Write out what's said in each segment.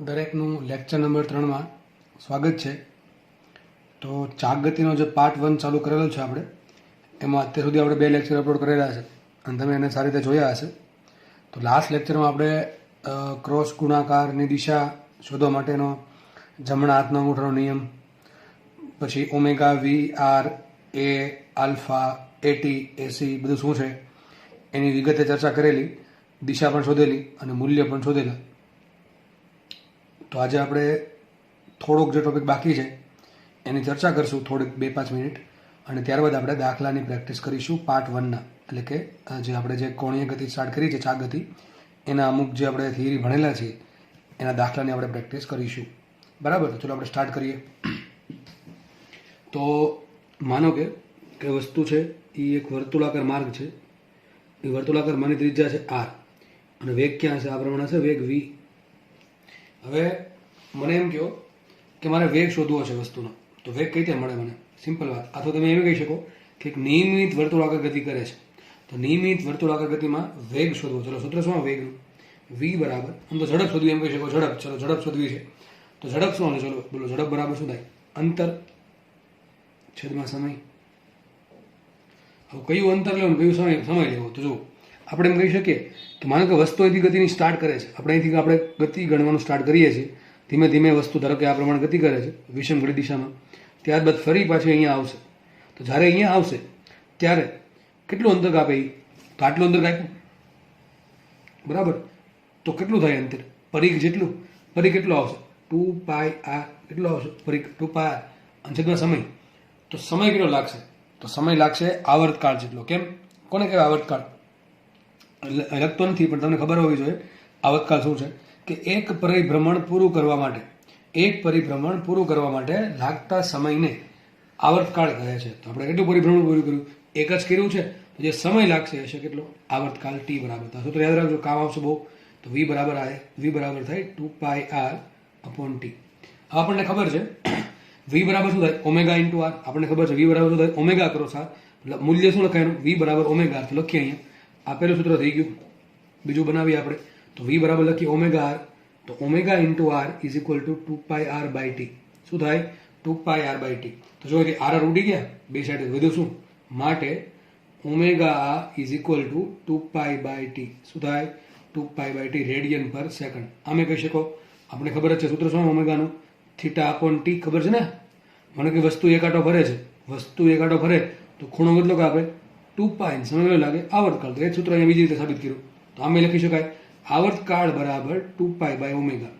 દરેકનું lecture number 3માં સ્વાગત છે. તો ચાક ગતિનો જે પાર્ટ 1 ચાલુ કરેલો છે આપણે, એમાં અત્યાર સુધી આપણે 2 લેક્ચર અપલોડ કરેલા છે અને તમે એને સારી રીતે જોયા હશે. તો લાસ્ટ લેક્ચરમાં આપણે ક્રોસ ગુણાકારની દિશા શોધવા માટેનો જમણા હાથના અંગૂઠાનો નિયમ, પછી omega V R A alpha AT AC બધું શું છે એની વિગતે ચર્ચા કરેલી, દિશા પણ શોધેલી અને મૂલ્ય પણ શોધેલા. તો આજે આપણે થોડોક જે ટોપિક બાકી છે એની ચર્ચા કરશું થોડીક 2-5 મિનિટ, અને ત્યારબાદ આપણે દાખલાની પ્રેક્ટિસ કરીશું પાર્ટ 1ના. એટલે કે જે આપણે જે કોણીય ગતિ સ્ટાર્ટ કરી છે ચાક ગતિ, એના અમુક જે આપણે થિયરી ભણેલા છે એના દાખલાની આપણે પ્રેક્ટિસ કરીશું. બરાબર? તો ચલો આપણે સ્ટાર્ટ કરીએ. તો માનો કે વસ્તુ છે એ એક વર્તુળાકાર માર્ગ છે. એ વર્તુળાકાર માની ત્રિજ્યા છે r અને વેગ ક્યાં છે? આ પ્રમાણે છે વેગ v. હવે મને એમ કહો કે મારે વેગ શોધવો છે વસ્તુનો, તો વેગ કઈ રીતે મળે મને? સિમ્પલ વાત. અથવા તમે એમ કહી શકો કે એક નિયમિત વર્તુળાકાર ગતિ કરે છે, તો નિયમિત વર્તુળાકાર ગતિમાં વેગ શોધવો. ચલો સૂત્ર શું વેગનું? v બરાબર, આમ તો ઝડપ શોધવી એમ કહી શકો, ઝડપ. ચલો ઝડપ શોધવી છે તો ઝડપ શું આવે? ચલો બોલો, ઝડપ બરાબર શું થાય? અંતર છેદમાં સમય. હવે કયું અંતર લેવું, કયું સમય લેવો? તો જો આપણે એમ કહી શકીએ કે માનો કે વસ્તુ અહીંથી ગતિની સ્ટાર્ટ કરે છે, આપણે અહીંથી આપણે ગતિ ગણવાનું સ્ટાર્ટ કરીએ છીએ. ધીમે ધીમે વસ્તુ ધારો કે આ પ્રમાણે ગતિ કરે છે વિષમ ઘડી દિશામાં, ત્યારબાદ ફરી પાછી અહીંયા આવશે. તો જ્યારે અહીંયા આવશે ત્યારે કેટલું અંતર કાપે? તો આટલું અંતર કાપ્યું, બરાબર. તો કેટલું થાય અંતર? પરિઘ જેટલું. પરિઘ કેટલો આવશે? 2πr. કેટલો આવશે પરિઘ? 2πr. અને છેદમાં સમય, તો સમય કેટલો લાગશે? તો સમય લાગશે આવર્તકાળ જેટલો. કેમ? કોને કહેવાય આવર્તકાળ? લખતો નથી પણ તમને ખબર હોવી જોઈએ આવર્તકાળ શું છે. કે એક પરિભ્રમણ પૂરું કરવા માટે લાગતા સમયને આવર્તકાળ કહે છે. તો આપણે કેટલું પરિભ્રમણ પૂરું કર્યું? એક જ કર્યું છે, તો જે સમય લાગશે હશે કેટલો? આવર્તકાળ t બરાબર. તો સૂત્ર યાદ રાખજો, કામ આવશે બહુ. તો v બરાબર થાય 2πr/t. આપણને ખબર છે v બરાબર શું થાય? Omega into r. આપણને ખબર છે v બરાબર શું થાય? ઓમેગા કરો સાર, મૂલ્ય શું લખાય? v બરાબર ઓમેગા. તો લખીએ અહીંયા, આપેલું સૂત્ર થઈ ગયું. બીજું બનાવીએ આપણે, તો v બરાબર લખીએ ઓમેગા r. તો omega into r is equal two 2πr/t. શું થાય? 2πr/t. તો જો કે r ઉડી ગયા, બે સાઈડ વધ્યું શું? માટે omega is equal two 2π/t. શું થાય? 2π/t રેડિયન પર સેકન્ડ. આમે કહી શકો, આપણે ખબર જ છે સૂત્ર શું ઓમેગાનું? θ/t. ખબર છે ને? મને કે વસ્તુ એક આંટો ફરે છે, તો ખૂણો કેટલો કાપે? 2π. સમય કેટલો લાગે? આવર્તકાળ. તો એ સૂત્ર અહીંયા બીજી રીતે સાબિત કર્યું. તો આમે લખી શકાય આવર્તકાળ બરાબર 2π/ઓમેગા.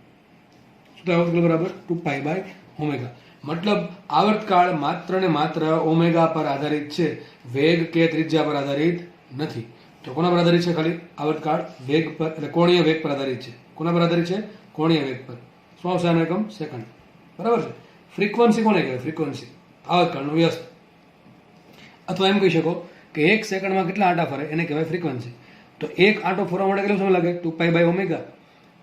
શું થાય? આવર્તકાળ બરાબર 2π/ઓમેગા. મતલબ આવર્તકાળ માત્ર ને માત્ર ઓમેગા પર આધારિત છે, વેગ કે ત્રિજ્યા પર આધારિત નથી. તો કોના પર આધારિત છે? ખાલી આવર્તકાળ વેગ પર, એટલે કોણીય વેગ પર આધારિત છે. કોના પર આધારિત છે? કોણીય વેગ પર. શું આવશે આનો એકમ? સેકન્ડ. બરાબર છે. ફ્રીક્વન્સી કોને કહેવાય? ફ્રીક્વન્સી આવર્તકાળનો વ્યસ્ત. અથવા એમ કહી શકો કે એક સેકન્ડમાં કેટલા આંટા ફરે એને કહેવાય ફ્રીક્વન્સી. તો એક આંટો ફરવા માટે કેટલો સમય લાગે? 2π/ઓમેગા.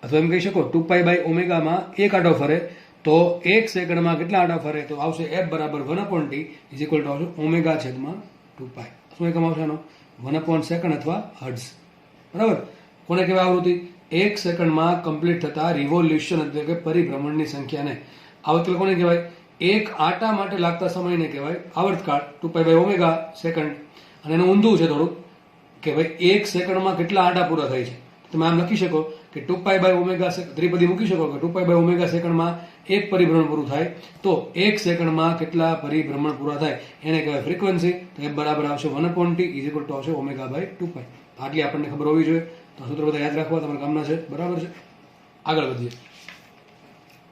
અથવા એમ કહી શકો 2π/ઓમેગામાં એક આંટો ફરે, તો એક સેકન્ડમાં કેટલા આંટા ફરે? તો આવશે f બરાબર 1/t ઇઝ ઇક્વલ ટુ આવશે ઓમેગા છેદમાં 2π. શું એકમ આવશે આનો? 1/સેકન્ડ અથવા હર્ટ્ઝ. બરાબર. કોને કહેવાય આવૃત્તિ? એક સેકન્ડમાં કમ્પ્લીટ થતા રિવોલ્યુશન એટલે કે પરિભ્રમણની સંખ્યાને આવર્તકાળ કોને કહેવાય? એક આંટા માટે લાગતા સમયને કહેવાય આવર્તકાળ, 2π/ઓમેગા સેકન્ડ. અને એનું ઊંધું છે થોડુંક કે ભાઈ એક સેકન્ડમાં કેટલા આંટા પૂરા થાય છે. તમે આમ લખી શકો કે 2π/ઓમેગા ત્રિપદી મૂકી શકો કે 2π/ઓમેગા સેકન્ડમાં એક પરિભ્રમણ પૂરું થાય, તો એક સેકન્ડમાં કેટલા પરિભ્રમણ પૂરા થાય એને કહેવાય ફ્રીક્વન્સી. તો એ બરાબર આવશે 1/t ઇઝ ઇક્વલ ટુ આવશે ઓમેગા/2π. આટલી આપણને ખબર હોવી જોઈએ. તો સૂત્ર બધા યાદ રાખવા તમારા કામના છે. બરાબર છે. આગળ વધીએ,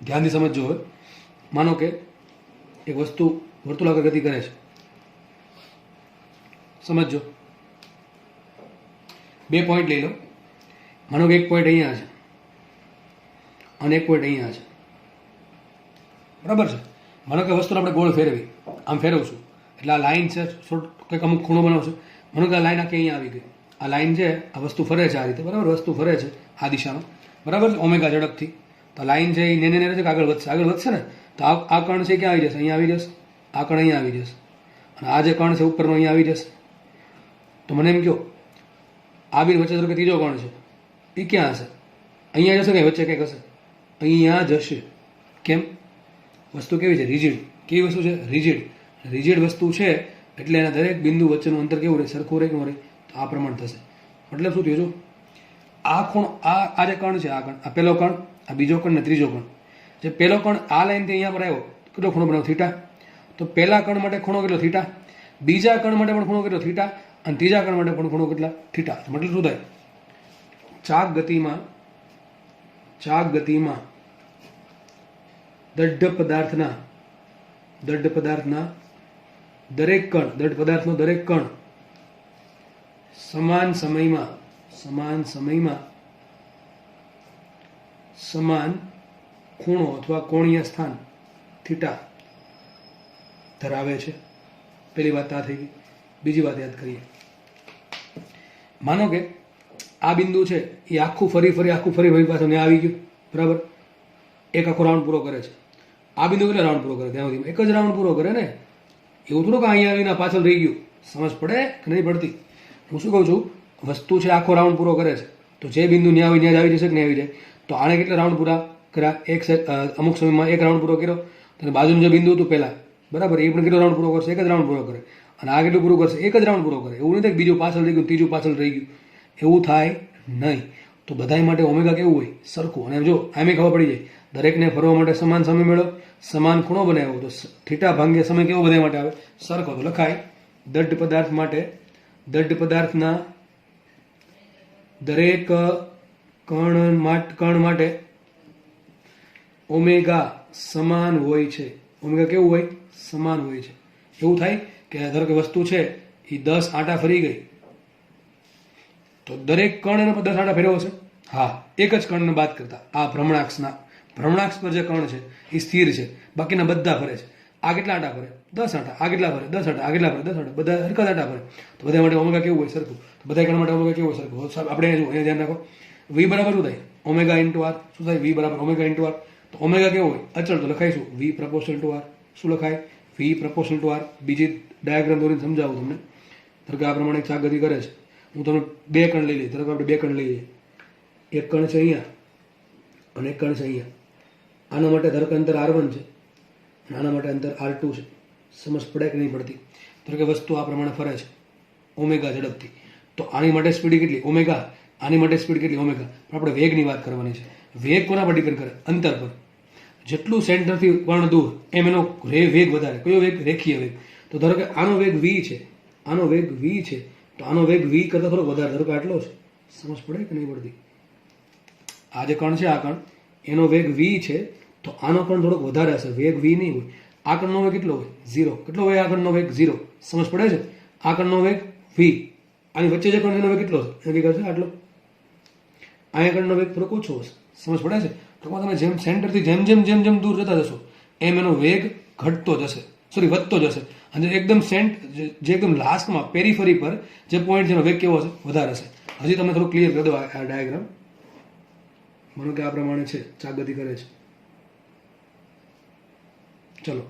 ધ્યાનથી સમજજો. હવે માનો કે એક વસ્તુ વર્તુળાકાર ગતિ કરે છે, સમજો. 2 પોઈન્ટ લઈ લો. માનો કે એક પોઈન્ટ અહીંયા છે અને એક પોઈન્ટ અહીંયા છે. બરાબર છે. માનો કે વસ્તુને આપણે ગોળ ફેરવી, આમ ફેરવશું એટલે આ લાઈન છે, કંઈક અમુક ખૂણો બનાવશે. માનો કે આ લાઈન આખી અહીંયા આવી ગઈ. આ લાઈન છે, આ વસ્તુ ફરે છે આ રીતે. બરાબર. વસ્તુ ફરે છે આ દિશામાં. બરાબર છે. ઓમેગા ઝડપથી. તો લાઈન છે એ નેને છે કે આગળ વધશે ને. તો આ કણ છે ક્યાં આવી જશે? અહીંયા આવી જશે. આ કણ અહીંયા આવી જશે. અને આ જે કણ છે ઉપરનો અહીંયા આવી જશે. તો મને એમ કહો આ બે વચ્ચે કે ત્રીજો કણ છે એ ક્યાં હશે? અહીંયા જશે કે વચ્ચે કંઈક હશે? અહીંયા જશે. કેમ? વસ્તુ કેવી છે? રિજિડ. કેવી વસ્તુ છે? રિજિડ. રિજિડ વસ્તુ છે એટલે એના દરેક બિંદુ વચ્ચેનું અંતર કેવું રહે? સરખું રહે કે ન રહે? તો આ પ્રમાણ થશે. મતલબ શું થયું? જો આ ખૂણો, આ જે કણ છે, આ કણ, આ પહેલો કણ, આ બીજો કણ ને ત્રીજો કણ. જે પહેલો કણ આ લાઈનથી અહીંયા પર આવ્યો, કેટલો ખૂણો બનાવ્યો? થીટા. તો પહેલા કણ માટે ખૂણો કેટલો? થીટા. બીજા કણ માટે પણ ખૂણો કેટલો? થીટા. અને ત્રીજા કણ માટે પણ ખૂણો કેટલા? થીટા. મતલબ શું થાય? ચાક ગતિમાં દઢ પદાર્થના દરેક કણ સમાન સમયમાં સમાન ખૂણો અથવા કોણીય સ્થાન થીટા ધરાવે છે. પહેલી વાત આ થઈ ગઈ. બીજી વાત યાદ કરીએ. માનો કે આ બિંદુ છે એ આખું ફરી પાછું ત્યાં આવી ગયું, બરાબર? એક આખો રાઉન્ડ પૂરો કરે છે. આ બિંદુ કેટલા રાઉન્ડ પૂરો કરે? ત્યાં સુધી એક જ રાઉન્ડ પૂરો કરે ને. એવું થોડું કે અહીંયા આવીને પાછળ રહી ગયું. સમજ પડે કે નહીં પડતી? હું શું કહું છું, વસ્તુ છે આખો રાઉન્ડ પૂરો કરે છે, તો જે બિંદુ ત્યાં આવી ત્યાં જ આવી જશે કે નહીં આવી જાય? તો આણે કેટલા રાઉન્ડ પૂરા કર્યા? અમુક સમયમાં એક રાઉન્ડ પૂરો કર્યો. તો બાજુનું જે બિંદુ હતું પહેલા, બરાબર, એ પણ કેટલો રાઉન્ડ પૂરો કરશે? એક જ રાઉન્ડ પૂરો કરે. અને આ કેટલું પૂરું કરશે? એક જ રાઉન્ડ પૂરો કરે. એવું નથી કે બીજું પાછળ રહી ગયું, ત્રીજું પાછળ રહી ગયું. એવું થાય નહીં. તો બધા માટે ઓમેગા કેવું હોય? સરખું. અને જો આમે ખબર પડી જાય, દરેકને ફરવા માટે સમાન સમય મેળવો, સમાન ખૂણો બનાવ્યો, તો થીટા ભાગ્ય સમય કેવો બધા માટે આવે? સરખો. તો લખાય દઢ પદાર્થના દરેક કણ માટે ઓમેગા સમાન હોય છે. ઓમેગા કેવું હોય? સમાન હોય છે. એવું થાય કે ધારો કે વસ્તુ છે એ 10 આંટા ફરી ગઈ, તો દરેક કણ એને 10 આંટા ફેરવો છે? હા, એક જ કણને બાદ કરતા. આ ભ્રમણાક્ષ પર જે કણ છે એ સ્થિર છે, બાકીના બધા ફરે છે. આ કેટલા આંટા ફરે? 10 આંટા. આ કેટલા ફરે? 10 આંટા. આ કેટલા ફરે? 10 આંટા. બધા હરકત આંટા ફરે. તો બધા માટે ઓમેગા કેવું હોય? સરખું. તો બધા કણ માટે ઓમેગા કેવું હોય? સરખું. આપણે અહીંયા ધ્યાન રાખો. V બરાબર શું થાય? Omega into R. શું થાય? V બરાબર ઓમેગા ઇન્ટુ આર. તો ઓમેગા કેવો હોય? અચળ. તો લખાઈશું V પ્રપોર્શનલ ટુ આર. શું લખાય? V proportional to R. બીજી ડાયાગ્રામ દોરીને સમજાવું તમને. ધારો કે આ પ્રમાણે ચાક ગતિ કરે છે. હું તમને બે કણ લઈ લઈએ. ધારો કે આપણે બે કણ લઈએ. એક કણ છે અહીંયા અને એક કણ છે અહીંયા. આના માટે ધારો કે અંતર R1 છે અને આના માટે અંતર R2 છે. સમજ પડે કે નહીં પડતી? ધારો કે વસ્તુ આ પ્રમાણે ફરે છે ઓમેગા ઝડપથી. તો આની માટે સ્પીડ કેટલી? ઓમેગા. આની માટે સ્પીડ કેટલી? ઓમેગા. પણ આપણે વેગની વાત કરવાની છે. વેગ કોના પર ડિપેન્ડ કરે? અંતર પર. જેટલું સેન્ટરથી પણ દૂર એમ એનો વેગ વધારે. કયો વેગ? રેખીય વેગ. તો ધારો કે આનો વેગ v છે, આનો વેગ v છે, તો આનો વેગ v કરતાં થોડો વધારે. ધારો કે આટલો છે. સમજ પડે કે નહીં પડતી? આ જે કણ છે, આ કણ, એનો વેગ v છે, તો આનો કણ થોડોક વધારે હશે. વેગ v નહીં હોય. આ કણનો વેગ કેટલો હોય? 0. કેટલો હોય આ કણનો વેગ? 0. સમજ પડે છે? આ કણનો વેગ v. આની વચ્ચે જે કણ એનો વેગ કેટલો હશે? એ વેગ હશે આટલો. અહીંયા કણનો વેગ થોડોક ઓછો હશે. સમજ પડે છે? ટૂંકમાં તમે જેમ સેન્ટરથી જેમ દૂર જતા જશો એમ એનો વેગ ઘટતો જશે, વધતો જશે. અને એકદમ જે એકદમ લાસ્ટમાં પેરીફરી પર જે પોઈન્ટ જેનો વેગ કેવો હશે? વધારે હશે. હજી તમે થોડું ક્લિયર કરી દો આ ડાયાગ્રામ. માનો કે આ પ્રમાણે છે, ચાક ગતિ કરે છે. ચલો,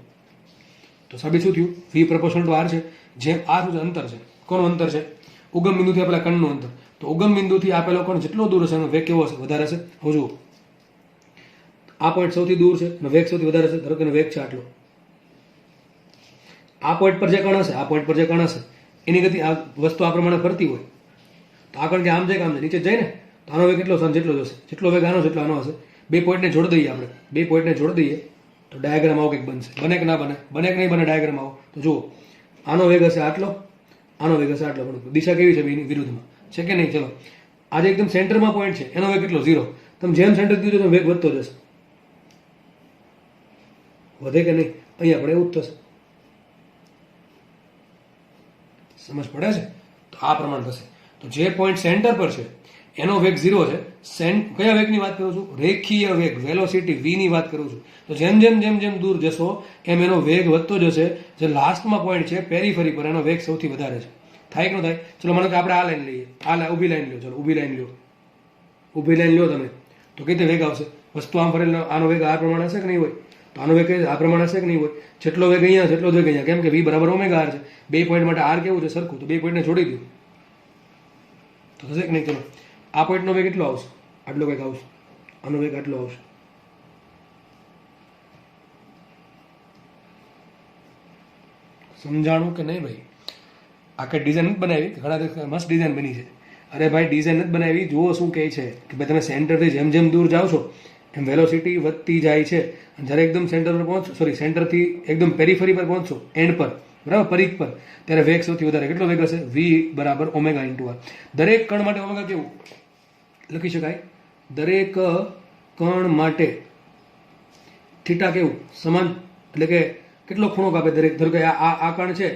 તો સાબિત શું થયું? V પ્રપોર્શનલ ટુ R છે. જેમ આ શું છે? અંતર છે. કોનું અંતર છે? ઉગમ બિંદુથી આપેલા કણનું અંતર. તો ઉગમ બિંદુથી આપેલો કણ જેટલો દૂર હશે એનો વેગ કેવો હશે? વધારે હશે. હવે જુઓ, આ પોઈન્ટ સૌથી દૂર છે અને વેગ સૌથી વધારે છે. ધારો કે વેગ છે આટલો. આ પોઈન્ટ પર જે કણ હશે, આ પોઈન્ટ પર જે કણ હશે એની ગતિ, આ વસ્તુ આ પ્રમાણે ફરતી હોય, તો આ કણ કે આમ જાય કે આમ જાય? નીચે જાય ને. તો આનો વેગ કેટલો હશે? જેટલો જશે. જેટલો વેગ આનો જેટલો આનો હશે. બે પોઈન્ટને જોડી દઈએ આપણે. બે પોઈન્ટને જોડી દઈએ તો ડાયાગ્રામ આવો કંઈક બનશે. બને કે ના બને? બને કે નહીં બને? ડાયાગ્રામ આવો તો જુઓ, આનો વેગ હશે આટલો, આનો વેગ હશે આટલો. પણ દિશા કેવી છે? એની વિરુદ્ધમાં છે કે નહીં? ચલો, આજે એકદમ સેન્ટરમાં પોઈન્ટ છે, એનો વેગ કેટલો? 0. તમે જેમ સેન્ટર દીધું તો વેગ વધતો જશે. વધે કે નહીં? અહીંયા પણ એવું જ થશે. સમજ પડે છે? તો આ પ્રમાણે થશે. તો જે પોઈન્ટ સેન્ટર પર છે એનો વેગ 0 છે. કયા વેગની વાત કરું છું? રેખીય વેગ, વેલોસિટી v ની વાત કરું છું. તો જેમ દૂર જશો એમ એનો વેગ વધતો જશે. જે લાસ્ટમાં પોઈન્ટ છે પેરીફરી પર, એનો વેગ સૌથી વધારે છે. થાય કે ન થાય? ચલો, માનો કે આપણે આ લાઈન લઈએ. ઊભી લાઈન લો. ચલો, ઊભી લાઈન લો તમે. તો કઈ રીતે વેગ આવશે? વસ્તુ આમ ફરેલ, આનો વેગ આ પ્રમાણે હશે કે નહીં હોય? તો આનો વેગ આ પ્રમાણે હશે કે નહીં હોય? જેટલો વેગ અહીંયા જેટલો વેગ અહીંયા. કેમ કે v બરાબર ઓમેગા r છે. બે પોઈન્ટ માટે r કેવું છે? સરખું. તો બે પોઈન્ટને જોડી દો તો થશે કે નહીં? ચલો, આ પોઈન્ટનો વેગ કેટલો આવશે? આટલો વેગ આવશે. આનો વેગ આટલો આવશે. સમજાણું કે નહીં ભાઈ? આ કઈ ડિઝાઇન નથી બનાવી, ઘણા મસ્ત ડિઝાઇન બની છે. અરે ભાઈ ડિઝાઇન નથી બનાવી, જુઓ શું કહે છે કે ભાઈ તમે સેન્ટરથી જેમ જેમ દૂર જાઓ છો એમ વેલોસિટી વધતી જાય છે. અને જ્યારે એકદમ સેન્ટર પર પહોંચો, સોરી સેન્ટરથી એકદમ પેરીફરી પર પહોંચશો, એન્ડ પર, બરાબર, પરિઘ પર, ત્યારે વેગ સૌથી વધારે કેટલો વેગ હશે? v બરાબર ઓમેગા ઇન્ટુ આર. દરેક કણ માટે ઓમેગા કેવું લખી શકાય? દરેક કણ માટે થીટા કેવું? સમાન. એટલે કે કેટલો ખૂણો કાપે દરેક? ધારો કે આ કણ છે,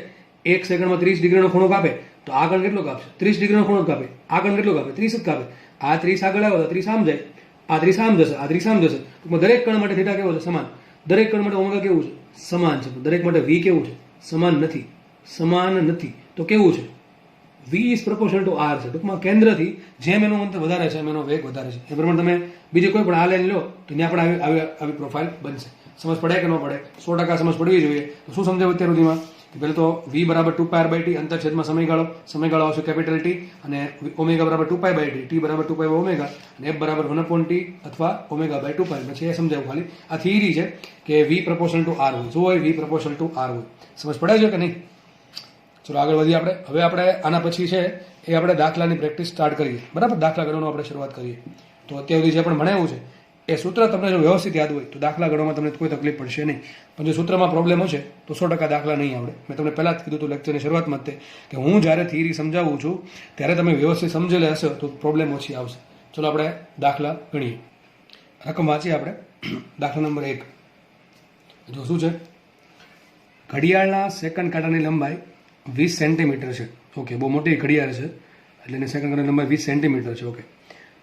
1 સેકન્ડમાં 30 ડિગ્રીનો ખૂણો કાપે, તો આ કણ કેટલો કાપશે? 30 ડિગ્રીનો ખૂણો કાપે. આ કણ કેટલો કાપે? 30 જ કાપે. આ 30 આગળ આવે તો 30 આમ જાય, આ 30 આમ જશે, આ 30 આમ જશે. ટૂંકમાં દરેક કણ માટે થીટા કેવો છે? સમાન. દરેક કણ માટે ઓમેગા કેવું છે? સમાન છે. દરેક માટે v કેવું છે? સમાન નથી. સમાન નથી તો કેવું છે? v is proportional two r છે. ટૂંકમાં કેન્દ્રથી જેમ એનું અંતર વધારે છે એમ એનો વેગ વધારે છે. એ પ્રમાણે તમે બીજી કોઈ પણ આ લાઈન લો તો ત્યાં પણ આવી પ્રોફાઇલ બનશે. સમજ પડે કે ન પડે? 100% સમજ પડવી જોઈએ. તો શું સમજાવ્યું અત્યાર સુધીમાં? પહેલાં તો v બરાબર 2πr/t, અંતરછેદમાં સમયગાળો આવશે કેપિટલ T, અને ઓમેગા બરાબર 2π/t, t બરાબર 2π ઓમેગા, અને f બરાબર 1/t અથવા ઓમેગા/2π. પછી એ સમજાવું ખાલી. આ થિયરી છે કે v પ્રપોર્શનલ ટુ r હોય. શું હોય? v પ્રપોર્શનલ ટુ r હોય. સમજ પડે છે કે નહીં? ચલો આગળ વધીએ આપણે. હવે આપણે આના પછી છે એ આપણે દાખલાની પ્રેક્ટિસ સ્ટાર્ટ કરીએ. બરાબર, દાખલા ગણવાનું આપણે શરૂઆત કરીએ. તો અત્યાર સુધી જે પણ ભણાવ્યું છે એ સૂત્ર તમને જો વ્યવસ્થિત યાદ હોય તો દાખલા ગણવામાં તમને કોઈ તકલીફ પડશે નહીં. પણ જો સૂત્રમાં પ્રોબ્લેમ હશે તો 100% દાખલા નહીં આવડે. મેં તમને પહેલાં જ કીધું હતું લેક્ચરની શરૂઆતમાં જ કે હું જ્યારે થિયરી સમજાવું છું ત્યારે તમે વ્યવસ્થિત સમજેલા હશો તો પ્રોબ્લેમ ઓછી આવશે. ચલો આપણે દાખલા ગણીએ. રકમ વાંચીએ આપણે. દાખલા નંબર 1. જો શું છે? ઘડિયાળના સેકન્ડ કાંટાની લંબાઈ 20 સેન્ટીમીટર છે. ઓકે, બહુ મોટી ઘડિયાળ છે એટલે એની સેકન્ડ કાંટાની લંબાઈ 20 સેન્ટીમીટર છે. ઓકે,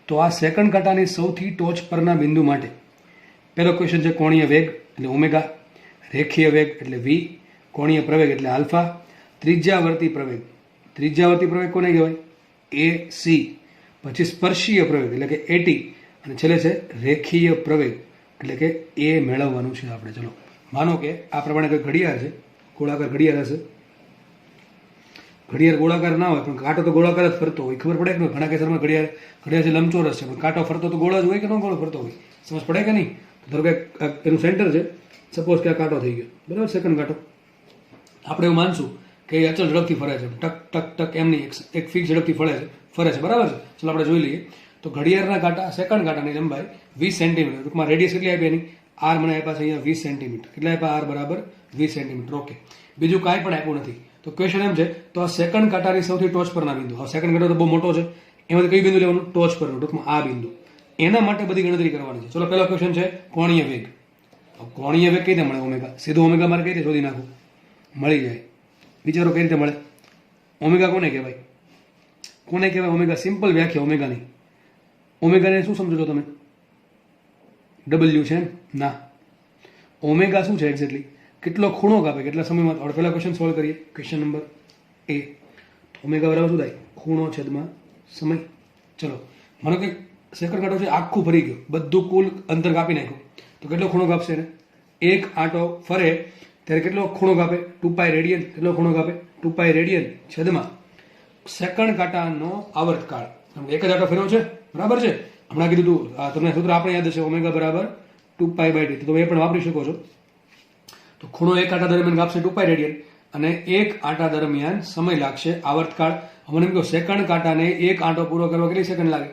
તો આ સેકન્ડ કાંટાની સૌથી ટોચ પરના બિંદુ માટે પહેલો ક્વેશ્ચન છે કોણીય વેગ એટલે ઓમેગા, રેખીય વેગ એટલે v, કોણીય પ્રવેગ એટલે આલ્ફા, ત્રિજ્યાવર્તી પ્રવેગ કોને કહેવાય? AC, પછી સ્પર્શીય પ્રવેગ એટલે કે AT, અને છેલ્લે છે રેખીય પ્રવેગ એટલે કે A મેળવવાનું છે આપણે. ચલો માનો કે આ પ્રમાણે કોઈ ઘડિયાળ છે, ગોળાકાર ઘડિયાળ હશે. ઘડિયાળ ગોળાકાર ના હોય પણ કાંટો તો ગોળાકાર જ ફરતો હોય. ખબર પડે કે નહીં? ઘણા કેસરમાં ઘડિયાળ છે લંબચોરસ છે પણ કાંટો ફરતો તો ગોળા જ હોય કે ન ગોળો ફરતો હોય? સમજ પડે કે નહીં? ધારો કે એનું સેન્ટર છે, સપોઝ કે આ કાંટો થઈ ગયો, બરાબર, સેકન્ડ કાંટો. આપણે એવું માનશું કે એ અચલ ઝડપથી ફરે છે, ટક ટક ટક એમની એક ફિક્સ ઝડપથી ફરે છે, બરાબર છે. ચલો આપણે જોઈ લઈએ. તો ઘડિયાળના કાંટા, સેકન્ડ કાંટાની લંબાઈ 20 સેન્ટીમીટર. ટૂંકમાં રેડિયસ કેટલી આપી એની? r મને આપ્યા છે અહીંયા 20 સેન્ટીમીટર. કેટલા આપ્યા? r બરાબર 20 સેન્ટીમીટર. ઓકે, બીજું કાંઈ પણ આપ્યું નથી. તો ક્વેશ્ચન એમ છે તો આ સેકન્ડ કાંટાની સૌથી ટોચ પરના બિંદુ, હવે સેકન્ડ કાંટો તો બહુ મોટો છે, એમાંથી કઈ બિંદુ લેવાનું? ટોચ પરનું, ટૂંકમાં આ બિંદુ. એના માટે બધી ગણતરી કરવાની છે. ચલો પહેલો ક્વેશ્ચન છે કોણીય વેગ. કોણીય વેગ કઈ રીતે મળે? ઓમેગા. સીધો ઓમેગા મારે કઈ રીતે શોધી નાખું? મળી જાય. વિચારો કઈ રીતે મળે? ઓમેગા કોને કહેવાય? કોને કહેવાય ઓમેગા? સિમ્પલ વ્યાખ્યા ઓમેગાની. ઓમેગાને શું સમજો છો તમે? W છે ના. ઓમેગા શું છે એક્ઝેક્ટલી? કેટલો ખૂણો કાપે, કેટલા સમયમાં. આપણે પહેલા ક્વેશ્ચન સોલ્વ કરીએ. Question number A. ઓમેગા બરાબર શું થાય? ખૂણો છેદમાં સમય. ચલો માનો કે સેકન્ડ કાંટો છે આખું ફરી ગયું, બધું કુલ અંતર કાપી નાખ્યું, તો કેટલો ખૂણો કાપશે એને? એક આંટો ફરે ત્યારે કેટલો ખૂણો કાપે? 2π રેડિયન. કેટલો ખૂણો કાપે? 2π રેડિયન છેદમાં સેકન્ડ કાંટાનો આવર્તકાળ. એક જ આંટો ફેરવો છે, બરાબર છે. હમણાં કીધું તું, તમને સૂત્ર આપણે યાદ છે ઓમેગા બરાબર 2π/t. તો તમે એ પણ વાપરી શકો છો. તો ખૂણો એક આંટા દરમિયાન કાપશે 2π રેડિયન, અને એક આંટા દરમિયાન સમય લાગશે આવર્તકાળ. મને એમ કહો સેકન્ડ કાંટાને એક આંટો પૂરો કરવા કેટલી સેકન્ડ લાગે?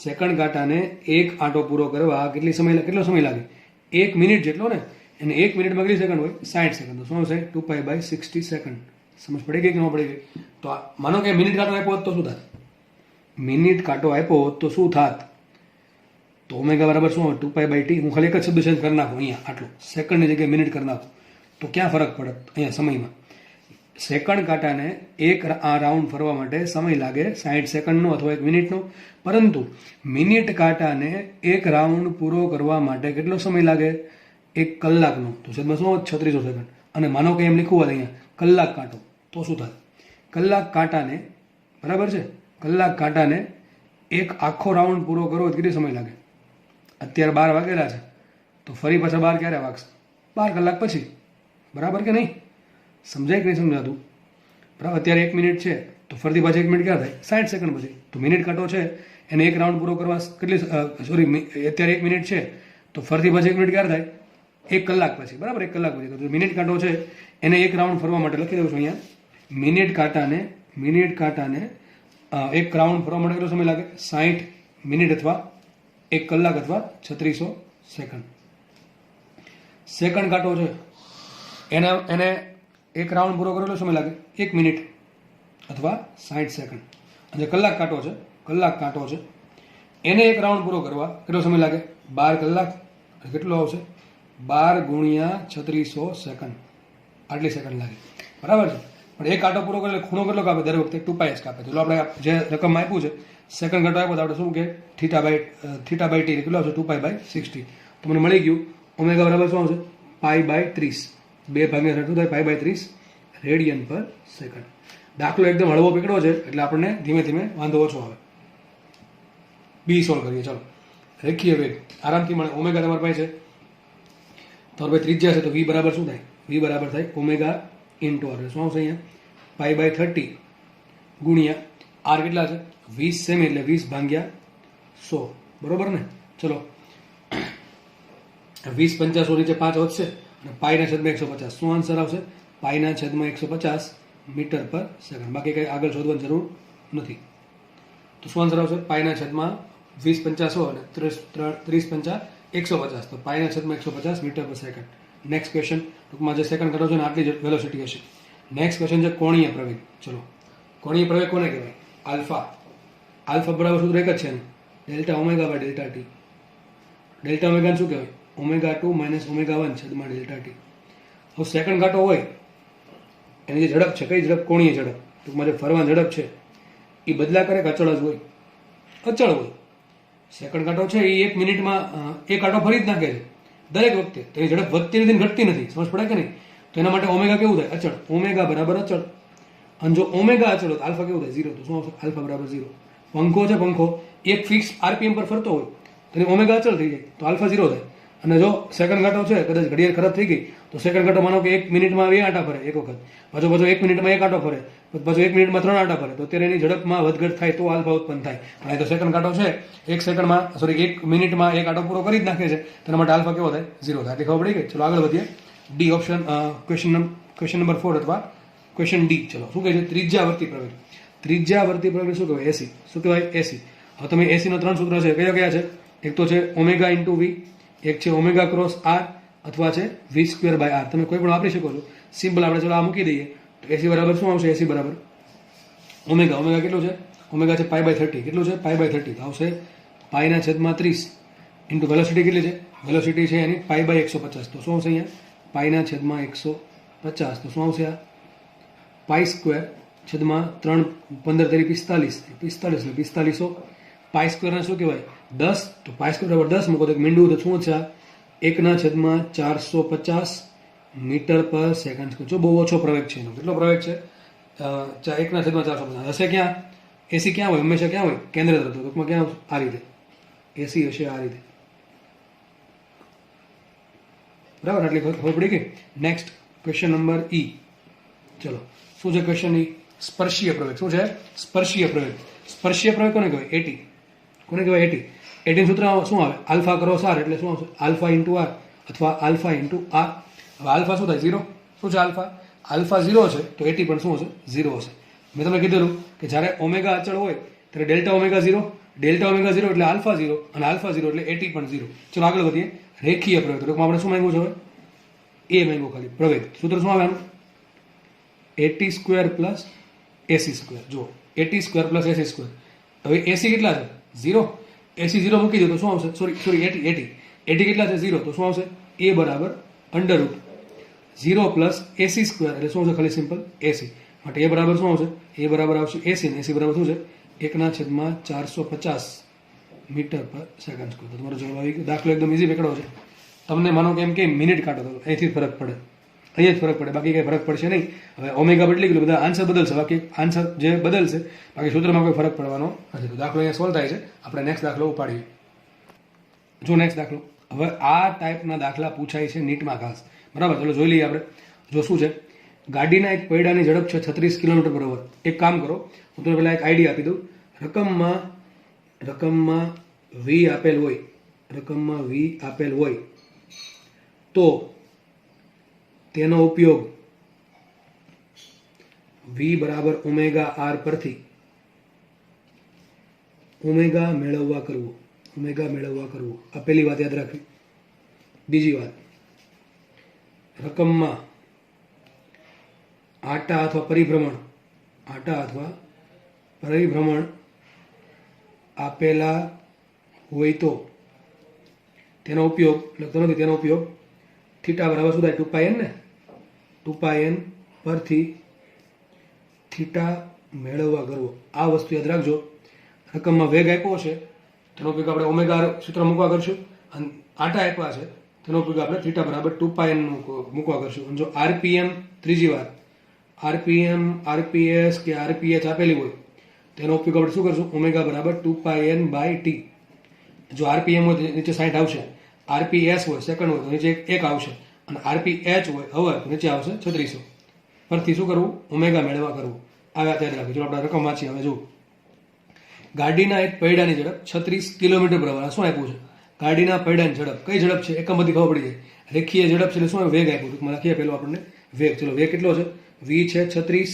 સેકન્ડ કાંટાને એક આંટો પૂરો કરવા કેટલો સમય લાગે? 1 મિનિટ જેટલો ને. એને 1 મિનિટમાં કેટલી સેકન્ડ હોય? 60 સેકન્ડ. તો શું હશે? 2π/60 સેકન્ડ. સમજ પડી ગઈ કે ન પડી ગઈ? તો માનો કે મિનિટ કાંટો આપ્યો હોત તો શું થાત? મિનિટ કાંટો આપ્યો હોત તો શું થાત? તો ઓમેગા બરાબર શું હોય? 2π/t. હું ખાલી એક જ શબ્દ ચેન્જ કરી નાખું અહીંયા, આટલું સેકન્ડની જગ્યાએ મિનિટ કરી નાખું તો ક્યાં ફરક પડે? અહીંયા સમયમાં. સેકન્ડ કાંટાને એક રાઉન્ડ ફરવા માટે સમય લાગે 60 સેકન્ડનો અથવા 1 મિનિટનો, પરંતુ મિનિટ કાંટાને એક રાઉન્ડ પૂરો કરવા માટે કેટલો સમય લાગે? 1 કલાકનો. તો છેદમાં શું? 3600 સેકન્ડ. અને માનો કે એમ લીખવું હોય અહીંયા કલાક કાંટો, તો શું થાય? કલાક કાંટાને, બરાબર છે, કલાક કાંટાને એક આખો રાઉન્ડ પૂરો કરવો કેટલો સમય લાગે? અત્યારે 12 વાગેલા છે, તો ફરી પાછા 12 ક્યારે વાગશે? 12 કલાક પછી. બરાબર કે નહીં? સમજાય કે નહીં સમજાતું? બરાબર. અત્યારે 1 મિનિટ છે તો ફરીથી પાછી 1 મિનિટ ક્યાં થાય? 60 સેકન્ડ પછી. તો મિનિટ કાંટો છે એને એક રાઉન્ડ પૂરો કરવા કેટલી, સોરી, અત્યારે 1 મિનિટ છે તો ફરીથી પાછી 1 મિનિટ ક્યારે થાય? 1 કલાક પછી, બરાબર, 1 કલાક પછી. તો મિનિટ કાંટો છે એને એક રાઉન્ડ ફરવા માટે લખી દઉં છું અહીંયા. મિનિટ કાંટાને 1 રાઉન્ડ ફરવા માટે કેટલો સમય લાગે? 60 મિનિટ અથવા 1 કલાક અથવા 3600 સેકન્ડ. સેકન્ડ કાંટો છે એને 1 રાઉન્ડ પૂરો કરેલો સમય લાગે 1 મિનિટ અથવા 60 સેકન્ડ. અને કલાક કાંટો છે એને 1 રાઉન્ડ પૂરો કરવા કેટલો સમય લાગે? 12 કલાક. કેટલો આવશે? 12 ગુણ્યા 3600 સેકન્ડ. આટલી સેકન્ડ લાગે, બરાબર છે. પણ એક કાંટો પૂરો કરે ખૂણો કેટલો કાપે? દર વખતે 2π જ કાપે. તો આપણે જે રકમ આપ્યું છે સેકન્ડ કાંટો આપ્યો તો આપણે શું કે થીટા બાય ટી કેટલો આવશે? 2π/60. તો મને મળી ગયું ઓમેગા બરાબર શું આવશે? π/30. 2 ભાગ્યા 60 થાય π/30 રેડિયન પર સેકન્ડ. દાખલો એકદમ હળવો પકડો છે એટલે આપણને ધીમે ધીમે વાંધો ઓછો આવે. બી સોલ્વ કરીએ. ચાલો, રેખીય વેગ આરામથી મળે. ઓમેગા તમારી પાસે છે તો હવે ત્રિજ્યા છે તો વી બરાબર શું થાય? વી બરાબર થાય ઓમેગા ઇન્ટુ આર. શું આવશે અહીંયા? π/30 ગુણ્યા આર કેટલા છે? 20 સેમી એટલે 20/100, બરોબર ને? ચલો, 20 × 100 નીચે 5 વધશે અને પાઈના છેદમાં 150. શું આન્સર આવશે? પાઈના છેદમાં 150 મીટર પર સેકન્ડ. બાકી કંઈ આગળ શોધવાની જરૂર નથી. તો શું આન્સર આવશે? પાઈના છેદમાં 20 × 100 અને 30 × 150. તો પાઈના છેદમાં 150 મીટર પર સેકન્ડ. Next question. ટૂંકમાં જે સેકન્ડ કરો છો ને આટલી જ વેલોસિટી હશે. નેક્સ્ટ ક્વેશ્ચન છે કોણીય પ્રવેગ. ચલો, કોણીય પ્રવેગ કોને કહેવાય? આલ્ફા બરાબર સૂત્ર એક જ છે ને, ડેલ્ટા ઓમેગા / ΔT. ડેલ્ટા ઓમેગાને શું કહેવાય? ω2 - ω1 છેદમાં ΔT. હવે સેકન્ડ કાંટો હોય એની જે ઝડપ છે, કઈ ઝડપ? કોણીય ઝડપ. ટૂંકમાં જે ફરવાની ઝડપ છે એ બદલા કરે કે અચળ જ હોય? અચળ હોય. સેકન્ડ કાંટો છે એ 1 મિનિટમાં એક કાંટો ફરી જ નાખે છે દરેક વખતે. તો એની ઝડપ વધતી નથી ઘટતી નથી. સમજ પડે કે નહીં? તો એના માટે ઓમેગા કેવું થાય? અચળ. ઓમેગા બરાબર અચળ. અને જો ઓમેગા અચળ હોય તો આલ્ફા કેવું થાય? 0. તો શું આવશે? આલ્ફા બરાબર 0. પંખો છે, પંખો એક ફિક્સ આરપીએમ પર ફરતો હોય તો એની ઓમેગા અચળ થઈ જાય તો આલ્ફા 0 થાય. અને જો સેકન્ડ કાંટો છે, કદાચ ઘડિયાળ ખરાબ થઈ ગઈ તો સેકન્ડ કાંટો માનો કે 1 મિનિટમાં 2 આંટા ફરે એક વખત, પાછો 1 મિનિટમાં 1 આંટો ફરે, પાછો 1 મિનિટમાં 3 આંટા ફરે, તો ત્યારે એની ઝડપમાં વધઘટ થાય તો આલ્ફા ઉત્પન્ન થાય. પણ એ તો સેકન્ડ કાંટો છે 1 મિનિટમાં 1 આંટો પૂરો કરી જ નાખે છે, તેના માટે આલ્ફા કેવો થાય? 0 થાય. એટલે ખબર પડી ગઈ. ચલો આગળ વધીએ. ડી ઓપ્શન, ક્વેશ્ચન નંબર 4 અથવા ક્વેશ્ચન ડી. ચલો, શું કહે છે? ત્રિજ્યાવર્તી પ્રવેગ. ત્રિજ્યાવર્તી પ્રવેગ શું કહેવાય? એસી. શું કહેવાય? એસી. હવે તમે એસી નો 3 સૂત્ર છે, કયા છે? એક તો છે ઓમેગા ઇન્ટુ વી, એક છે ઓમેગા ક્રોસ આર, અથવા છે v²/r. તમે કોઈ પણ વાપરી શકો છો. સિમ્પલ આપણે ચલો આ મૂકી દઈએ તો એસી બરાબર શું આવશે? એસી બરાબર ઓમેગા કેટલું છે? ઓમેગા છે π/30. કેટલું છે? π/30. તો આવશે પાઈના છેદમાં 30 ઇન્ટુ વેલોસિટી કેટલી છે? વેલોસિટી છે એની π/150. તો શું આવશે અહીંયા? પાઈના છેદમાં 150. તો શું આવશે? આ π² છેદમાં 3 15 × 45 એટલે 4500. π² ને શું કહેવાય? 10. તો π² બરાબર 10 મૂકો તો એક મીંડું તો શું છે? 1/450 મીટર પર સેકન્ડ. જો બહુ ઓછો પ્રવેગ છે એનો. કેટલો પ્રવેગ છે? 1/450. હશે ક્યાં? એસી ક્યાં હોય? હંમેશા ક્યાં હોય? કેન્દ્ર તરફ. ટૂંકમાં ક્યાં? આ રીતે એસી હશે, આ રીતે. બરાબર, આટલી ખબર પડી ગઈ. નેક્સ્ટ ક્વેશ્ચન નંબર ઈ. ચલો, શું છે ક્વેશ્ચન ઈ? સ્પર્શીય પ્રવેગ. શું છે? સ્પર્શીય પ્રવેગ. સ્પર્શીય પ્રવેગ કોને કહેવાય? એટી. કોને કહેવાય? એટી. એટીનું સૂત્ર શું આવે? આલ્ફા ક્રોસ આર એટલે શું આવશે? આલ્ફા ઇન્ટુ આર અથવા આલ્ફા ઇન્ટુ આર. હવે આલ્ફા શું થાય? 0. શું છે આલ્ફા? આલ્ફા 0 છે તો એટી પણ શું હશે? 0 હશે. મેં તમને કીધેલું કે જ્યારે ઓમેગા અચળ હોય ત્યારે ડેલ્ટા ઓમેગા 0, ડેલ્ટા ઓમેગા 0 એટલે આલ્ફા 0 અને આલ્ફા 0 એટલે એટી પણ 0. ચલો આગળ વધીએ. રેખીય પ્રવેગ. તો આપણે શું માંગ્યું છે હવે? એ માંગ્યું ખાલી પ્રવેગ. સૂત્ર શું આવે આનું? AT² plus AC². જો AT² પ્લસ AC². હવે એસી કેટલા છે? 0. એસી 0 મૂકી દો તો શું આવશે? સોરી એટી કેટલા છે? 0. તો શું આવશે? એ બરાબર √0 પ્લસ AC² એટલે શું આવશે? ખાલી સિમ્પલ એસી. માટે એ બરાબર શું આવશે? એ બરાબર આવશે એસી. ને એસી બરાબર શું છે? 1/450 મીટર પર સેકન્ડ સ્ક્વેર. તો તમારો જવાબ આવી ગયો. દાખલો એકદમ ઇઝી પકડો છે. તમને માનો કે એમ કે મિનિટ કાઢો તો અહીંથી ફરક પડે, અહીંયા જ ફરક પડે, બાકી કંઈ ફરક પડશે નહીં. હવે ઓમેગા બદલી ગયું, બધા આન્સર બદલશે, બાકી આન્સર જે બદલશે, બાકી સૂત્રમાં કોઈ ફરક પડવાનો નથી. તો દાખલો અહીંયા સોલ્વ થાય છે. આપણે નેક્સ્ટ દાખલો ઉપાડીએ. જો નેક્સ્ટ દાખલો. હવે આ ટાઈપના દાખલા પૂછાય છે નીટમાં ખાસ. બરાબર, ચલો જોઈ લઈએ આપણે. જો શું છે? ગાડીના એક પૈડાની ઝડપ છે 36 કિલોમીટર/h. એક કામ કરો, હું તમને પહેલાં એક આઈડિયા આપી દઉં. રકમમાં વી આપેલ હોય, તો તેનો ઉપયોગ v બરાબર ઓમેગા આર પરથી ઓમેગા મેળવવા કરવું. આ પહેલી વાત યાદ રાખવી. બીજી વાત, રકમમાં આટા અથવા પરિભ્રમણ આપેલા હોય તો તેનો ઉપયોગ લખતો નથી, તેનો ઉપયોગ થીટા બરાબર શું થાય? 2πn ને 2πn પરથી થીટા મેળવવા કરવો. આ વસ્તુ યાદ રાખજો. રકમમાં વેગ આપ્યો છે તેનો ઉપયોગ આપણે ઓમેગા સૂત્ર મૂકવા કરશું, અને આટા આપ્યા છે તેનો ઉપયોગ આપણે થીટા બરાબર 2πn મૂકવા કરશું. અને જો આરપીએમ, ત્રીજી વાત, આરપીએમ, આરપીએસ કે આરપીએચ આપેલી હોય તેનો ઉપયોગ આપણે શું કરશું? ઓમેગા બરાબર 2πn/t. જો આરપીએમ હોય તો નીચે 60 આવશે, આરપીએસ હોય સેકન્ડ હોય તો નીચે 1 આવશે, અને આરપીએચ હોય અવર તો નીચે આવશે 3600. પરથી શું કરવું? ઓમેગા મેળવવા કરવું. આ વાત યાદ રાખવી. ચલો આપણે રકમ વાંચીએ. હવે જો ગાડીના એક પૈડાની ઝડપ 36 કિલોમીટર પર અવર. શું આપ્યું છે? ગાડીના પૈડાની ઝડપ. કઈ ઝડપ છે? એકમ બધી ખબર પડી જાય. રેખીય ઝડપ છે એટલે શું? વેગ આપ્યું. ટૂંકમાં લખીએ પેલો આપણને વેગ. ચલો વેગ કેટલો છે? v છે 36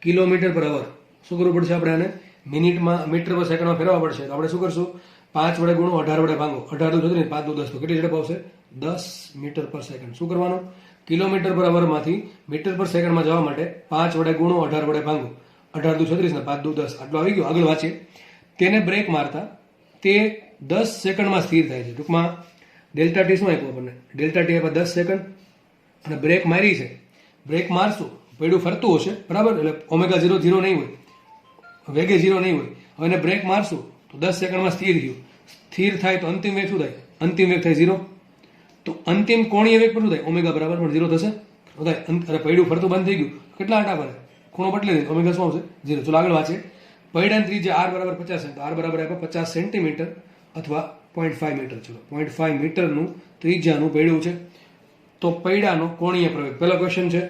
કિલોમીટર પર અવર. શું કરવું પડશે આપણે? આને મિનિટમાં મીટર પર સેકન્ડમાં ફેરવવા પડશે. તો આપણે શું કરશું? 5 વડે ગુણો, 18 વડે ભાગો. 18 દુ 36, 5 દુ 10. તો કેટલી ઝડપ આવશે? 10 મીટર પર સેકન્ડ. શું કરવાનું? કિલોમીટર પર અવરમાંથી મીટર પર સેકન્ડમાં જવા માટે 5 વડે ગુણો, 18 વડે ભાગો. 18 દુ 36 ને 5 દુ 10. આટલું આવી ગયું. આગળ વાંચીએ. તેને બ્રેક મારતા તે 10 સેકન્ડમાં સ્થિર થાય છે. ટૂંકમાં ડેલ્ટા ટી શું આપ્યું આપણને? ડેલ્ટા ટી આપ્યા 10 સેકન્ડ. અને બ્રેક મારી છે. બ્રેક મારશું, પૈડું ફરતું હશે, બરાબર? એટલે ઓમેગા 0 0 નહીં હોય, વેગે 0 નહીં હોય. હવે એને બ્રેક મારશું તો 10 સેકન્ડમાં સ્થિર થયું. સ્થિર થાય તો અંતિમ વેગ શું થાય? અંતિમ વેગ થાય 0. તો અંતિમ કોણીય વેગ પર શું થાય? ઓમેગા બરાબર પણ 0 થશે. અરે પૈડું ફરતું બંધ થઈ ગયું. કેટલા આંટા ભરે? ખૂણો બદલે દે. ઓમેગા શું આવશે? 0. ચલો આગળ વાંચીએ. પૈડાની ત્રિજ્યા r બરાબર 50 છે. તો r બરાબર આપ્યા 50 સેન્ટીમીટર અથવા 0.5 મીટર. ચલો 0.5 મીટરનું ત્રિજ્યાનું પૈડું છે. તો પૈડાનો કોણીય પ્રવેગ. પહેલો ક્વેશ્ચન છે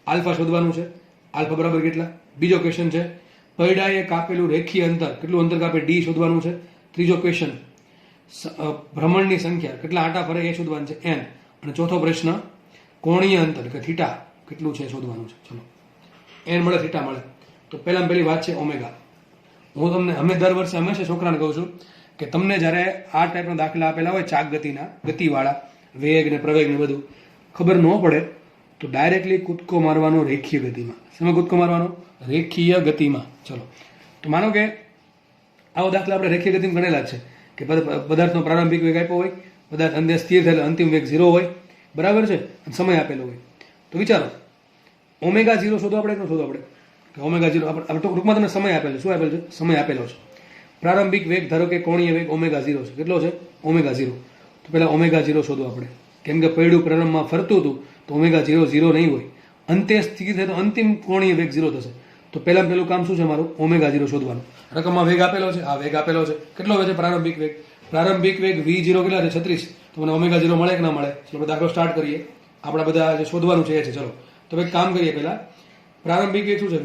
આલ્ફા શોધવાનું છે. આલ્ફા બરાબર કેટલા? બીજો ક્વેશ્ચન છે પૈડાએ કાપેલું રેખીય અંતર. કેટલું અંતર કાપે? d શોધવાનું છે. ત્રીજો ક્વેશ્ચન ભ્રમણની સંખ્યા, કેટલા આંટા ફરે એ શોધવાનું છે, n. અને ચોથો પ્રશ્ન કોણીય અંતર કે થીટા કેટલું છે શોધવાનું છે. ચલો n મળે, થીટા મળે. તો પહેલામાં પહેલી વાત છે ઓમેગા. હું તમને દર વર્ષે હંમેશા છોકરાને કહું છું કે તમને જ્યારે આ ટાઈપના દાખલા આપેલા હોય ચાક ગતિના, ગતિવાળા, વેગ ને પ્રવેગ ને બધું ખબર ન પડે તો ડાયરેક્ટલી કૂદકો મારવાનો રેખીય ગતિમાં. શેમાં કૂદકો મારવાનો? રેખીય ગતિમાં. ચલો તો માનો કે આવો દાખલા આપણે રેખીય ગતિમાં ગણેલા જ છે કે પદાર્થનો પ્રારંભિક વેગ આપ્યો હોય, પદાર્થ અંદર સ્થિર થયેલો, અંતિમ વેગ 0 હોય, બરાબર છે, અને સમય આપેલો હોય. તો વિચારો ઓમેગા 0 શોધો આપણે, એટલું શોધો આપણે કે ઓમેગા 0 આપણે ટૂંકમાં તમને સમય આપેલો. શું આપેલો છે? સમય આપેલો છે. પ્રારંભિક વેગ ધારો કે કોણીય વેગ ઓમેગા 0 છે. કેટલો છે? ઓમેગા 0. તો પહેલા ઓમેગા 0 શોધો આપણે. કેમ કે પૈડું પ્રારંભમાં ફરતું હતું તો ઓમેગા 0 0 નહીં હોય. અંતે સ્થિર થાય તો અંતિમ કોણીય વેગ 0 થશે. તો પહેલું કામ શું છે મારું? ઓમેગા 0 શોધવાનું. રકમમાં વેગ આપેલો છે, આ વેગ આપેલો છે. કેટલો વેગ છે પ્રારંભિક વેગ? પ્રારંભિક વેગ v0 કેટલા છે? 36. તો મને ઓમેગા 0 મળે કે ના મળે? ચલો આપણે દાખલો સ્ટાર્ટ કરીએ. આપણા બધા જે શોધવાનું છે એ છે. ચલો તો એક કામ કરીએ. પહેલા પ્રારંભિક વેગ શું છે?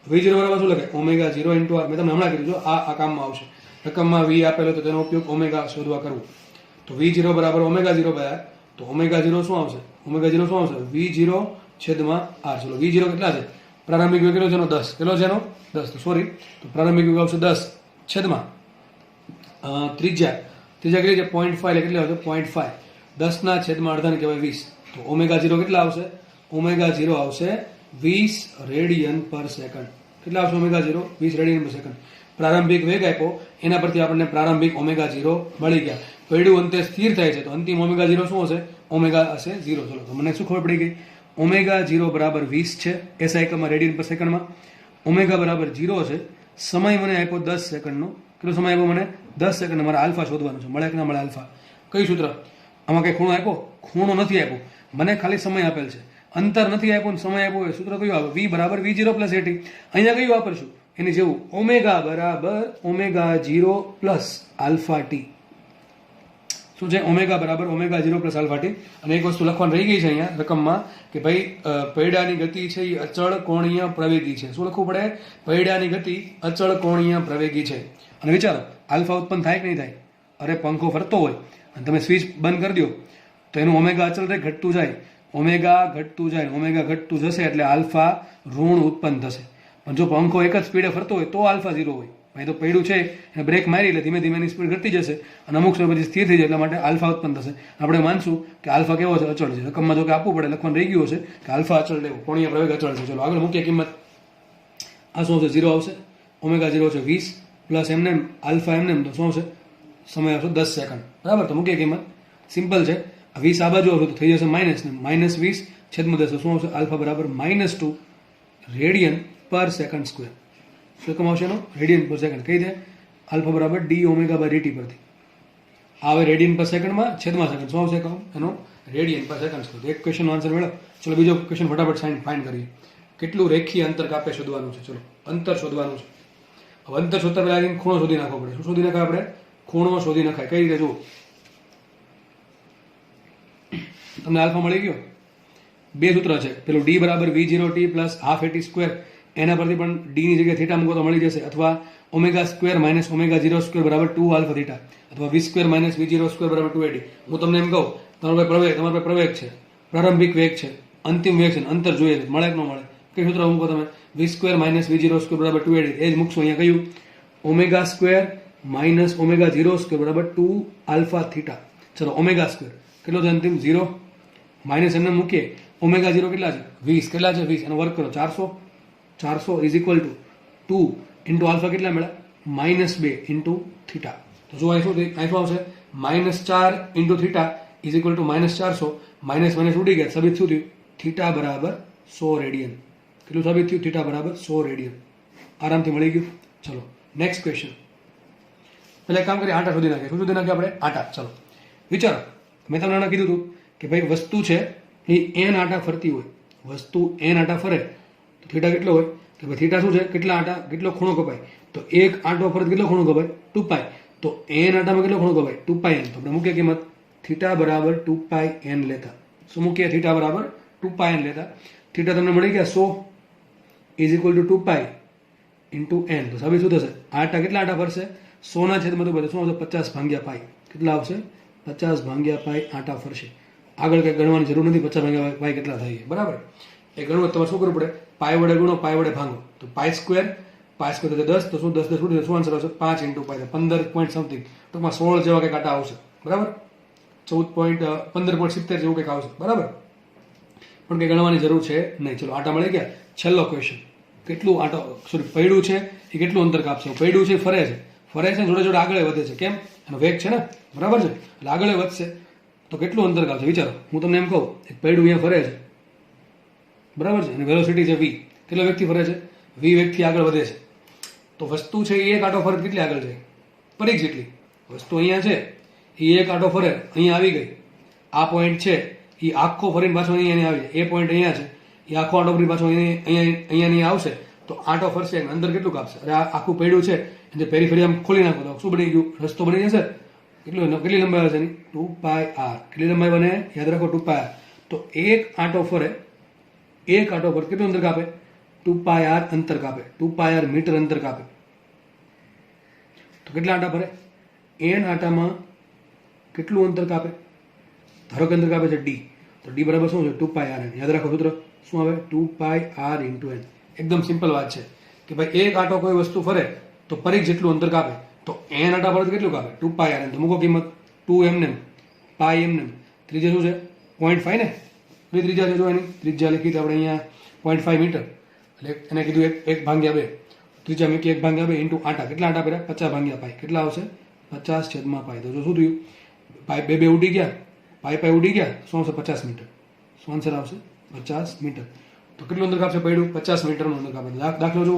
v0 બરાબર શું લખે? Omega 0 × r. મેં તમને હમણાં કીધું જો આ કામમાં આવશે. રકમમાં v આપેલો તો તેનો ઉપયોગ ઓમેગા શોધવા કરવું. તો v0 બરાબર ઓમેગા 0 બરાબર. તો ઓમેગા 0 શું આવશે? ઓમેગા 0 શું આવશે? v0 છેદમાં r. ચલો v0 કેટલા છે? પ્રારંભિક વેગ કેટલો છે? 10. કેટલો છે એનો? 10. તો સોરી, તો પ્રારંભિક વેગ આવશે 10 છેદમાં ત્રિજ્યા કેટલી છે? 0.5. એટલે કેટલી આવશે? 0.5. 10 ના છેદમાં અડધાને કહેવાય 20. તો ઓમેગા 0 કેટલા આવશે? ઓમેગા 0 આવશે 20 રેડિયન પર સેકન્ડ. કેટલા આવશે ઓમેગા 0? 20 રેડિયન પર સેકન્ડ. પ્રારંભિક વેગ આપ્યો એના પરથી આપણને પ્રારંભિક ઓમેગા 0 મળી ગયા. પૈડું અંતે સ્થિર થાય છે તો અંતિમ ઓમેગા 0 શું હશે? ઓમેગા હશે 0. ચલો તો મને શું ખબર પડી ગઈ? ઓમેગા 0 બરાબર 20 છે એસઆઈ એકમમાં રેડિયન પર સેકન્ડમાં. ઓમેગા બરાબર 0 છે. સમય મને આપ્યો 10 સેકન્ડનો. કેટલો સમય આપ્યો મને? 10 સેકન્ડ. મારે આલ્ફા શોધવાનું છે. મળે કે ના મળે આલ્ફા? કઈ સૂત્ર? આમાં કઈ ખૂણો આપ્યો? ખૂણો નથી આપ્યો. મને ખાલી સમય આપેલ છે. અંતર નથી આપ્યું ને સમય આપ્યો. સૂત્ર કયું આવે? v બરાબર v0 + at. અહીંયા કયું વાપરશું? એની જેવું ઓમેગા બરાબર ઓમેગા 0 + આલ્ફા ટી. શું છે? ઓમેગા બરાબર ઓમેગા 0 + આલ્ફા ટી. અને એક વસ્તુ લખવાની રહી ગઈ છે અહીંયા રકમમાં કે ભાઈ પૈડાની ગતિ છે એ અચળ કોણીય પ્રવેગી છે. શું લખવું પડે? પૈડાની ગતિ અચળ કોણીય પ્રવેગી છે. અને વિચારો આલ્ફા ઉત્પન્ન થાય કે નહીં થાય? અરે પંખો ફરતો હોય અને તમે સ્વિચ બંધ કરી દો તો એનું ઓમેગા અચળ રહે, ઘટતું જાય, ઓમેગા ઘટતું જાય, ઓમેગા ઘટતું જશે એટલે આલ્ફા ઋણ ઉત્પન્ન થશે. પણ જો પંખો એક જ સ્પીડે ફરતો હોય તો આલ્ફા 0 હોય. અહીં તો પડ્યું છે એને બ્રેક મારી એટલે ધીમે ધીમે એની સ્પીડ ઘટતી જશે અને અમુક સમય પછી સ્થિર થઈ જાય, એટલા માટે આલ્ફા ઉત્પન્ન થશે. આપણે માનશું કે આલ્ફા કેવો છે? અચળ છે. રકમમાં જો કે આપવું પડે, લખવાનું રહી ગયું હશે કે આલ્ફા અચળ લેવું, કોણીય પ્રવેગ અચળ છે. ચલો આગળ મૂકીએ કિંમત. આ શું આવશે? 0 આવશે. ઓમેગા 0 છે 20 પ્લસ એમને આલ્ફા એમને તો શું આવશે? સમય આવશે 10 સેકન્ડ. બરાબર, તો મૂકીએ કિંમત. સિમ્પલ છે. 20 આ બાજુ આવશે તો થઈ જશે માઇનસ ને -20 છેદમાં 10. શું આવશે? આલ્ફા બરાબર -2 રેડિયન પર સેકન્ડ સ્ક્વેર. શું રકમ આવશે એનો? રેડિયન પર સેકન્ડ. કઈ દે? આલ્ફા બરાબર ડી ઓમેગા બાય ડીટી પરથી આવે રેડિયન પર સેકન્ડમાં છેદમાં સેકન્ડ. શું આવશે એનો? રેડિયન પર સેકન્ડ સ્ક્વેર. એક ક્વેશ્ચનનો આન્સર મેળવો. ચલો બીજો ક્વેશ્ચન ફટાફટ ફાઇન્ડ કરીએ. કેટલું રેખીય અંતર કાપે શોધવાનું છે. ચલો અંતર શોધવાનું છે. હવે અંતર શોધતા પહેલા ખૂણો શોધી નાખવો પડે. શું શોધી નખાય આપણે? ખૂણો શોધી નખાય. કઈ રીતે? જુઓ, તમને આલ્ફા મળી ગયો. બે સૂત્ર છે. પેલું ડી બરાબર v0t plus half at square, એના પરથી પણ ડી ની જગ્યાએ થીટા મૂકો તો મળી જશે. અથવા omega square minus omega 0 square બરાબર 2 આલ્ફા થીટા, અથવા v square minus v0 square બરાબર 2 હું તમને એમ કહું, તમારા પાસે પ્રવેગ છે, પ્રારંભિક વેગ છે, અંતિમ વેગ છે, અંતર જોઈએ છે, મળે કે ન મળે? કઈ સૂત્ર મૂકો તમે? v square minus v0 square બરાબર 2 એ જ મૂકશો. અહીંયા કયું? Omega square minus omega 0 square બરાબર 2 આલ્ફા થીટા. ચલો ઓમેગા સ્ક્વેર કેટલો છે? અંતિમ 0 માઇનસ એમને મૂકીએ. ઓમેગા 0 કેટલા છે? 20. કેટલા છે? 20. એનો વર્ક કરો. 400 is equal to 2 into alpha કેટલા મળ્યા? -2 ઇન્ટુ થીટા. તો જો અહીં શું આવશે? -4 into theta is equal two -400. Minus ઉડી ગયા. સાબિત શું થયું? થીટા બરાબર 100 રેડિયન. કેટલું સાબિત થયું? થીટા બરાબર 100 રેડિયન. આરામથી મળી ગયું. ચલો નેક્સ્ટ ક્વેશ્ચન. પહેલા કામ કરીએ, આટા શોધી નાખીએ. શું શોધી નાખીએ આપણે? આટા. ચલો વિચારો. મેં તમને કીધું હતું કે ભાઈ વસ્તુ છે એ n આટા ફરતી હોય, વસ્તુ n આટા ફરે તો થીટા કેટલો હોય? કે ભાઈ થીટા શું છે? કેટલા આટા, કેટલો ખૂણો કપાય? તો એક આંટો ફરે કેટલો ખૂણો કપાય? 2π. તો n આટામાં કેટલો ખૂણો કપાય? 2πn. તો આપણે મૂકીએ કિંમત થીટા બરાબર 2πn લેતા. શું મૂકીએ? થીટા બરાબર 2πn લેતા. થીટા તમને મળી ગયા 100 is equal to 2π into n. તો સાબિત શું થશે? આટા કેટલા આટા ફરશે? 100 ના છેદમાં 2π. શું આવશે? 50 ભાગ્યા પાઈ. કેટલા આવશે? 50 ભાગ્યા પાઈ આટા ફરશે. આગળ કંઈ ગણવાની જરૂર નથી. 50 ભાગ્યા પાઈ કેટલા થાય? બરાબર. એ ગણવું તમારે શું કરવું પડે? પાઈ વડે ગુણો, પાઈ વડે ભાંગો. તો પાઈ સ્ક્વેર તો 10. તો શું 10 શું આન્સર આવશે? 5 ઇન્ટુ પાઈ. 15 પોઈન્ટ સમથિંગ, ટૂંકમાં 16 જેવા કંઈક આટા આવશે. બરાબર. 15.70 જેવું કંઈક આવશે. બરાબર. પણ કંઈ ગણવાની જરૂર છે નહીં. ચલો આટા મળી ગયા. છેલ્લો ક્વેશ્ચન. કેટલું આટો પડ્યું છે એ કેટલું અંતર કાપશે? પડ્યું છે ફરે છે જોડે જોડે આગળ વધે છે. કેમ? એનો વેગ છે ને. બરાબર છે. એટલે આગળ વધશે તો કેટલું અંતર કાપશે? વિચારો. હું તમને એમ કહું, એક પડ્યું અહીંયા ફરે છે. બરાબર છે. અને વેલોસિટી છે v. કેટલો વેગથી ફરે છે? v વેગથી આગળ વધે છે. તો વસ્તુ છે એ એક આટો ફરે કેટલી આગળ જાય? પરીખ જેટલી. વસ્તુ અહીંયા છે એ એક આટો ફરે અહીંયા આવી ગઈ. આ પોઈન્ટ છે એ આખો ફરીને પાછો અહીંયા આવી જાય. એ પોઈન્ટ અહીંયા છે એ આખો આટો ફરી પાછો અહીંયા આવશે તો આટો ફરશે. અંદર કેટલું કાપશે? અરે આ આખું પડ્યું છે એટલે પેરીફેરી આમ ખોલી નાખો તો શું બની ગયું? રસ્તો બની જશે. કેટલી લંબાઈ હશે એની? 2πr. કેટલી લંબાઈ બને? યાદ રાખો 2πr. તો એક આટો ફરે કેટલું અંતર કાપે? 2πr અંતર કાપે. 2πr મીટર અંતર કાપે. તો કેટલા આટા ફરે? n આટામાં કેટલું અંતર કાપે? ધારો કે અંતર કાપે છે d. તો d બરાબર શું છે? 2πr. યાદ રાખો સૂત્ર શું આવે? 2πr into n. એકદમ સિમ્પલ વાત છે કે ભાઈ એક આટો કોઈ વસ્તુ ફરે તો પરિઘ જેટલું અંતર કાપે. તો n આટા ફરે કેટલું કાપે? 2πr. તો મૂકો કિંમત 2 એમને પાઈ એમને. ત્રિજ્યા શું છે? 0.5 ને. ત્રિજ્યા છે જો એની ત્રિજ્યા લખી તો આપણે અહીંયા 0.5 મીટર. એટલે એને કીધું 1/2. ત્રિજ્યા મૂકી 1/2 ઇન્ટુ આટા. કેટલા આટા કર્યા? 50 ભાગ્યા પાઈ. કેટલા આવશે? 50 છેદમાં પાઈ. તો શું થયું? પાઈ બે ઉડી ગયા, પાઈ ઉડી ગયા. શું આવશે? 50 મીટર. શું આન્સર આવશે? 50 મીટર. તો કેટલું અંતર કાપશે પડ્યું? 50 મીટરનું અંતર કાપે. દાખલો જો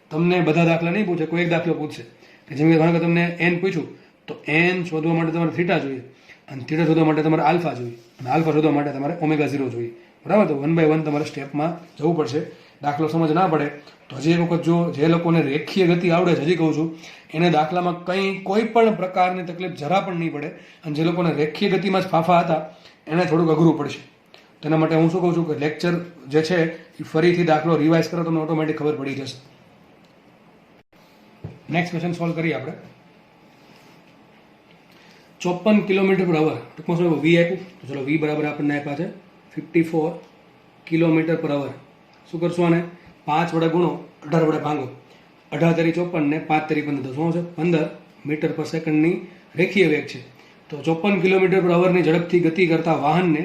તમને બધા દાખલા નહીં પૂછે, કોઈ એક દાખલો પૂછશે કે જેમ કે તમને n પૂછ્યું તો n શોધવા માટે તમારે થીટા જોઈએ અને થીટા શોધવા માટે તમારે આલ્ફા જોઈએ અને આલ્ફા શોધવા માટે તમારે ઓમેગા 0 જોઈએ. બરાબર. તો 1 બાય 1 તમારે સ્ટેપમાં જવું પડશે. દાખલો સમજ ના પડે તો હજી એક વખત જો જે લોકોને રેખીય ગતિ આવડે છે, હજી કહું છું, એને દાખલામાં કોઈ પણ પ્રકારની તકલીફ જરા પણ નહીં પડે. અને જે લોકોને રેખીય ગતિમાં જ ફાફા હતા એને થોડુંક અઘરું પડશે. તેના માટે હું શું કહું છું કે લેક્ચર જે છે એ ફરીથી દાખલો રિવાઇઝ કરો તમને ઓટોમેટિક ખબર પડી જશે. નેક્સ્ટ ક્વેશ્ચન સોલ્વ કરીએ આપણે. 54 કિલોમીટર પર અવર, ટૂંકમાં શું વી આપ્યું, તો ચલો વી બરાબર આપણને આપ્યા છે 54 કિલોમીટર પર અવર. શું કરશું આને 5 વડે ગુણો, 18 વડે ભાંગો, 18 તરી 54 ને 5 તરી 15, તો શું છે 15 મીટર પર સેકન્ડની રેખીય વેગ છે. તો 54 કિલોમીટર પર અવરની ઝડપથી ગતિ કરતા વાહનને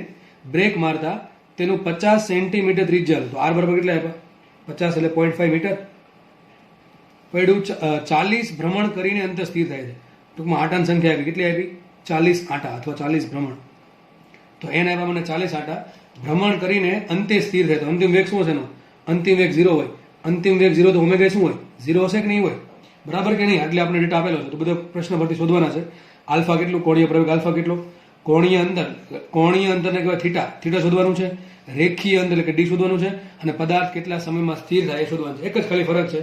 બ્રેક મારતા તેનું 50 સેન્ટીમીટર ત્રિજ્યા, તો આર બરાબર કેટલા આપ્યા 50 એટલે 0.5 મીટર. પડ્યું 40 ભ્રમણ કરીને અંતર સ્થિર થાય છે. ટૂંકમાં આટાની સંખ્યા આપી, કેટલી આપી 40 આટા અથવા 40 ભ્રમણ. તો એને આપ્યા મને 40 આટા ભ્રમણ કરીને અંતે સ્થિર થાય. તો અંતિમ વેગ શું હશે એનો? અંતિમ વેગ 0 હોય. અંતિમ વેગ 0 તો ઓમેગા શું હોય? 0 હશે કે નહીં હોય? બરાબર કે નહીં? એટલે આપણે ડેટા આપેલો છે, તો બધો પ્રશ્ન પરથી શોધવાના છે. આલ્ફા કેટલું, કોણીય પ્રવેગ આલ્ફા કેટલો, કોણીય અંતરને કહેવાય થીટા, થીટા શોધવાનું છે. રેખીય અંતર એટલે કે ડી શોધવાનું છે. અને પદાર્થ કેટલા સમયમાં સ્થિર થાય એ શોધવાનું છે. એક જ ખાલી ફરક છે,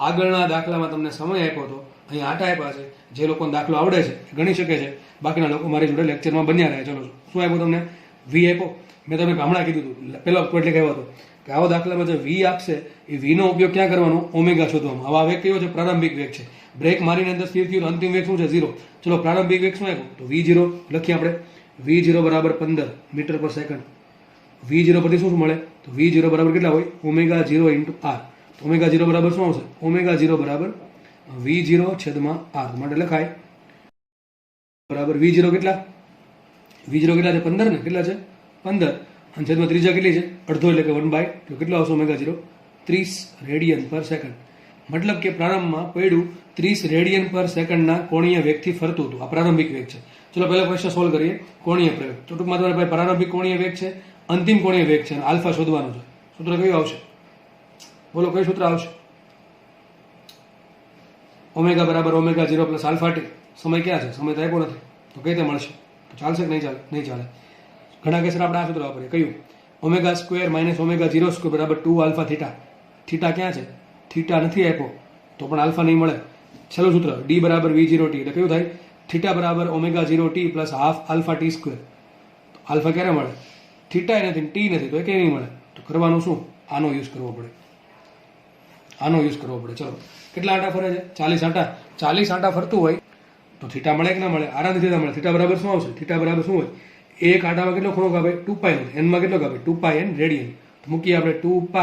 આગળના દાખલામાં તમને સમય આપ્યો હતો, અહીંયા આટા આપ્યા છે. જે લોકોને દાખલો આવડે છે એ ગણી શકે છે, બાકીના લોકો મારી જોડે લેક્ચરમાં બન્યા રહે. ચલો શું આપ્યું તમને? વી આપ્યો. મેં તમને હમણાં કીધું હતું, પહેલો એટલે કહેવાય હતો કે આવો દાખલામાં જે વી આપશે એ વીનો ઉપયોગ ક્યાં કરવાનો? ઓમેગા શોધવામાં. આવા વેગ કયો છે? પ્રારંભિક વેગ છે. બ્રેક મારીને અંદર સ્થિર થયું, અંતિમ વેગ શું છે? 0. ચલો પ્રારંભિક વેગ શું આપ્યું? તો V0 લખીએ આપણે. V0 બરાબર 15 મીટર પર સેકન્ડ. V0 પરથી શું મળે? તો V0 બરાબર કેટલા હોય? Omega 0 into R. તો ઓમેગા 0 બરાબર શું આવશે? ઓમેગા 0 બરાબર V0 છેદમાં આર. માટે લખાય બરાબર V0 કેટલા? V0 કેટલા છે? 15 ને? કેટલા છે? 15. અને છેદમાં ત્રિજ્યા કેટલી છે? અડધો એટલે કે 1/, તો કેટલો આવશે ઓમેગા 0? 30 રેડિયન પર સેકન્ડ. મતલબ કે પ્રારંભમાં પડ્યું 30 રેડિયન પર સેકન્ડના કોણીય વેગથી ફરતું હતું. આ પ્રારંભિક વેગ છે. ચલો પહેલા ક્વેશ્ચન સોલ્વ કરીએ. કોણીય પ્રવેગ, તો ટૂંકમાં તમારે ભાઈ પ્રારંભિક કોણીય વેગ છે, અંતિમ કોણીય વેગ છે, અને આલ્ફા શોધવાનું છે. સૂત્ર કયું આવશે? બોલો કયું સૂત્ર આવશે? ઓમેગા બરાબર ઓમેગા 0 પ્લસ આલ્ફા ટી. સમય ક્યાં છે? સમય તો આપ્યો નથી, તો કઈ રીતે મળશે? તો ચાલશે કે નહીં ચાલે? નહીં ચાલે. ઘણા કેસર આપણે આ સૂત્ર વાપરીએ. કયું? Omega square minus omega 0 square બરાબર 2 આલ્ફા થીટા. થીટા ક્યાં છે? થીટા નથી આપ્યો તો પણ આલ્ફા નહીં મળે. છેલ્લું સૂત્ર ડી બરાબર V0 ટી, એટલે કયું થાય? થીટા બરાબર omega 0 T plus half alpha T square. તો આલ્ફા ક્યારે મળે? થીટા નથી, ટી નથી, તો એ ક્યાંય નહીં મળે. તો કરવાનું શું? આનો યુઝ કરવો પડે. આનો યુઝ કરવો પડે. ચલો કેટલા આટા ફરે છે? 40 આટા. 40 આટા ફરતું હોય તો થીટા મળે કે ના મળે? આરામથી થીટા મળે. થીટા બરાબર શું આવશે? થીટા બરાબર શું હોય? એક આટામાં કેટલો ખૂણો કાપે? 2π નો. એનમાં કેટલો કાપે? 2π n રેડિયન. તો મૂકીએ આપણે 2π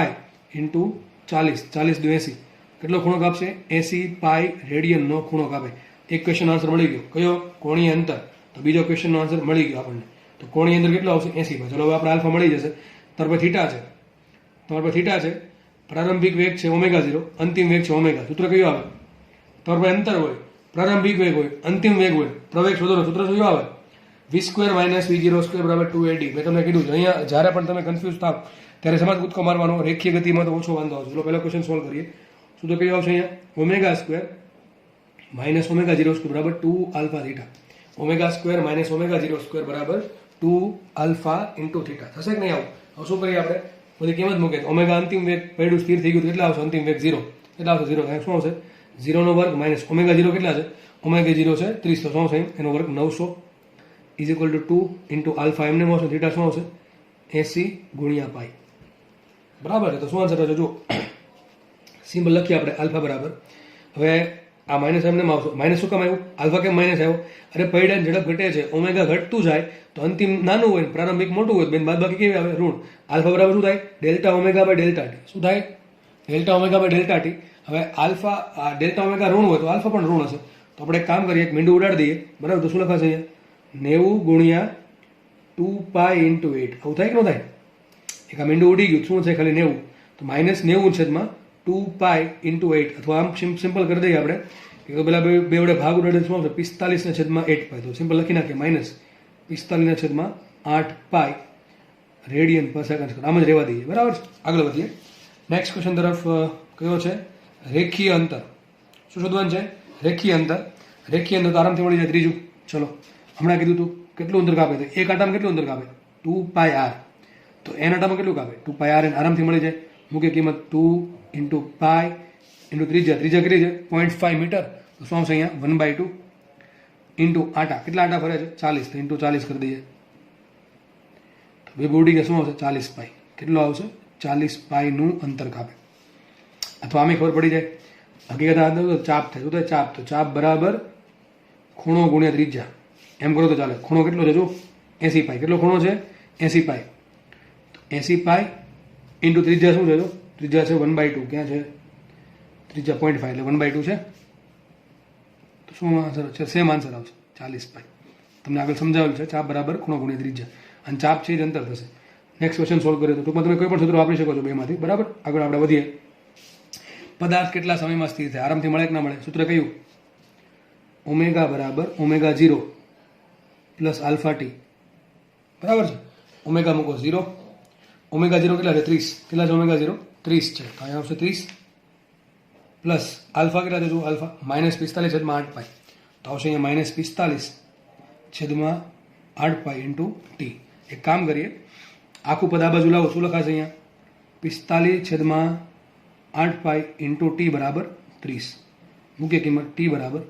ઇન્ટુ 40, 40 દુ 80. કેટલો ખૂણો કાપશે? 80 પાઈ રેડિયનનો ખૂણો કાપે. એક ક્વેશ્ચન આન્સર મળી ગયો. કયો? કોણીય અંતર. તો બીજો ક્વેશ્ચનનો આન્સર મળી ગયો આપણને. તો કોણીય અંતર કેટલો આવશે? 80 પાઈ. ચલો હવે આપણે આલ્ફા મળી જશે. તમારા પર થીટા છે, તમારા પર થીટા છે. પ્રારંભિક વેગ છે ઓમેગા 0, અંતિમ વેગ છે ઓમેગા. સૂત્ર કયું આવે? તમારા પર અંતર હોય, પ્રારંભિક વેગ હોય, અંતિમ વેગ હોય, પ્રવેગ શોધવાનો સૂત્ર કયું આવે? V² માઇનસ V0² બરાબર 2AD. મેં તમને કીધું છે, અહીંયા જ્યારે પણ તમે કન્ફ્યુઝ થાવ ત્યારે સમાજ કૂદકો મારવાનો. રેખીય ગતિમાં તો ઓછો વાંધો આવશે. ચલો પહેલો ક્વેશ્ચન સોલ્વ કરીએ. શું તો કયું આવશે અહીંયા? ઓમેગા સ્ક્વેર માઇનસ ઓમેગા 0² બરાબર 2 alpha theta. Omega square minus omega 0² બરાબર 2 આલ્ફા ઇન્ટુ થીટા. થશે કે નહીં આવું? હવે શું કરીએ આપણે? બધી કિંમત મૂકીએ. ઓમેગા અંતિમ વેગ પડ્યું સ્થિર થઈ ગયું, કેટલા આવશે? અંતિમ વેગ 0. કેટલા આવશે? 0. શું આવશે? 0 નો વર્ગ માઇનસ ઓમેગા 0 કેટલા છે? ઓમેગા 0 છે 30, તો શું આવશે? એનો વર્ગ 900 is equal to 2 into alpha. એમને આવશે થીટા શું આવશે? 80 ગુણ્યા પાઈ. બરાબર છે. તો શું આન્સર થશે? જો સિમ્બલ લખીએ આપણે આલ્ફા બરાબર. હવે આ માઇનસ એમને આવશે. માઇનસ શું કામ આવ્યું? આલ્ફા કેમ માઇનસ આવ્યો? અરે પૈડાની ઝડપ ઘટે છે, ઓમેગા ઘટતું જાય તો અંતિમ નાનું હોય, પ્રારંભિક મોટું હોય, બેન બાદબાકી કેવી આવે? ઋણ. આલ્ફા બરાબર શું થાય? Delta omega by delta T. શું થાય? Delta omega by delta T. હવે આલ્ફા ડેલ્ટા ઓમેગા ઋણ હોય તો આલ્ફા પણ ઋણ હશે. તો આપણે એક કામ કરીએ, એક મીંડું ઉડાડી દઈએ. બરાબર, તો શું લખાશે અહીંયા? 90 ગુણ્યા 2π ઇન્ટુ 8. આવું થાય કે ન થાય? એક આ મીંડું ઉડી ગયું, શું છે? ખાલી 90. તો માઇનસ 90 છેદમાં 2π ઇન્ટુ 8. અથવા આમ સિમ્પલ કરી દઈએ આપણે કે પેલા બે વડે ભાગ ઉડાડે શું આવશે? 45 છેદમાં 8π. તો સિમ્પલ લખી નાખીએ માઇનસ 45 છેદમાં 8π રેડિયન પર સેકન્ડ. આમ જ રહેવા દઈએ. બરાબર છે. આગળ વધીએ. નેક્સ્ટ ક્વેશ્ચન તરફ. કયો છે? રેખીય અંતર. શું શોધવાનું છે? રેખીય અંતર. રેખીય અંતર તો આરામથી મળી જાય. ત્રીજું ચલો હમણાં કીધું તું કેટલું અંતર કાપે? તો એક આટામાં કેટલું અંતર કાપે? 2πr. તો એન આટામાં કેટલું કાપે? 2πr. આરામથી મળી જાય. મૂકે કિંમત 2 ઇન્ટુ પાઈ ઇન્ટુ ત્રિજ્યા. ત્રિજ્યા કેટલી છે? 0.5 મીટર. તો શું આવશે અહીંયા? 1/2 ઇન્ટુ આટા. કેટલા આટા ફરે છે? 40. તો ઇન્ટુ 40 કરી દઈએ. તો બે બોડી કે શું આવશે? 40 પાઈ. કેટલું આવશે? 40 પાઈનું અંતર કાપે. અથવા આમે ખબર પડી જાય. હકીકત ચાપ થાય. શું થાય? ચાપ. તો ચાપ બરાબર ખૂણો ગુણ્યા ત્રિજ્યા. એમ કરો તો ચાલે. ખૂણો કેટલો છે જો 80 પાઈ. કેટલો ખૂણો છે 80 પાઈ. 80 પાઈ ઇન્ટુ ત્રિજ્યા શું છે જો ત્રિજ્યા છે 1/2. ક્યાં છે ત્રિજ્યા 0.5 એટલે 1/2 છે. તો શું આન્સર છે? સેમ આન્સર આવશે 40 પાઈ. તમને આગળ સમજાવેલું છે ચાપ બરાબર ખૂણો ગુણ્યા ત્રિજ્યા, અને ચાપ છે જ અંતર થશે. નેક્સ્ટ ક્વેશ્ચન સોલ્વ કરીએ તો ટૂંકમાં તમે કોઈ પણ સૂત્ર વાપરી શકો છો બેમાંથી. બરાબર, આગળ આપણે વધીએ. પદાર્થ કેટલા સમયમાં સ્થિર થાય? આરામથી મળે કે ના મળે? સૂત્ર કયું? ઓમેગા બરાબર ઓમેગા 0 પ્લસ આલ્ફા ટી. બરાબર છે. ઓમેગા મૂકો 0. ઓમેગા 0 કેટલા છે? 30. કેટલા છે ઓમેગા 0? 30 છે. તો અહીંયા આવશે 30 પ્લસ આલ્ફા કેટલા છે? જો આલ્ફા -45/8 પાઈ. તો આવશે અહીંયા -45/8 પાઈ ઇન્ટુ ટી. એક કામ કરીએ, આખું પદ આ બાજુ લાવો. શું લખાશે અહીંયા? 45/8 પાઈ ઇન્ટુ ટી બરાબર 30. મૂકીએ કિંમત ટી બરાબર,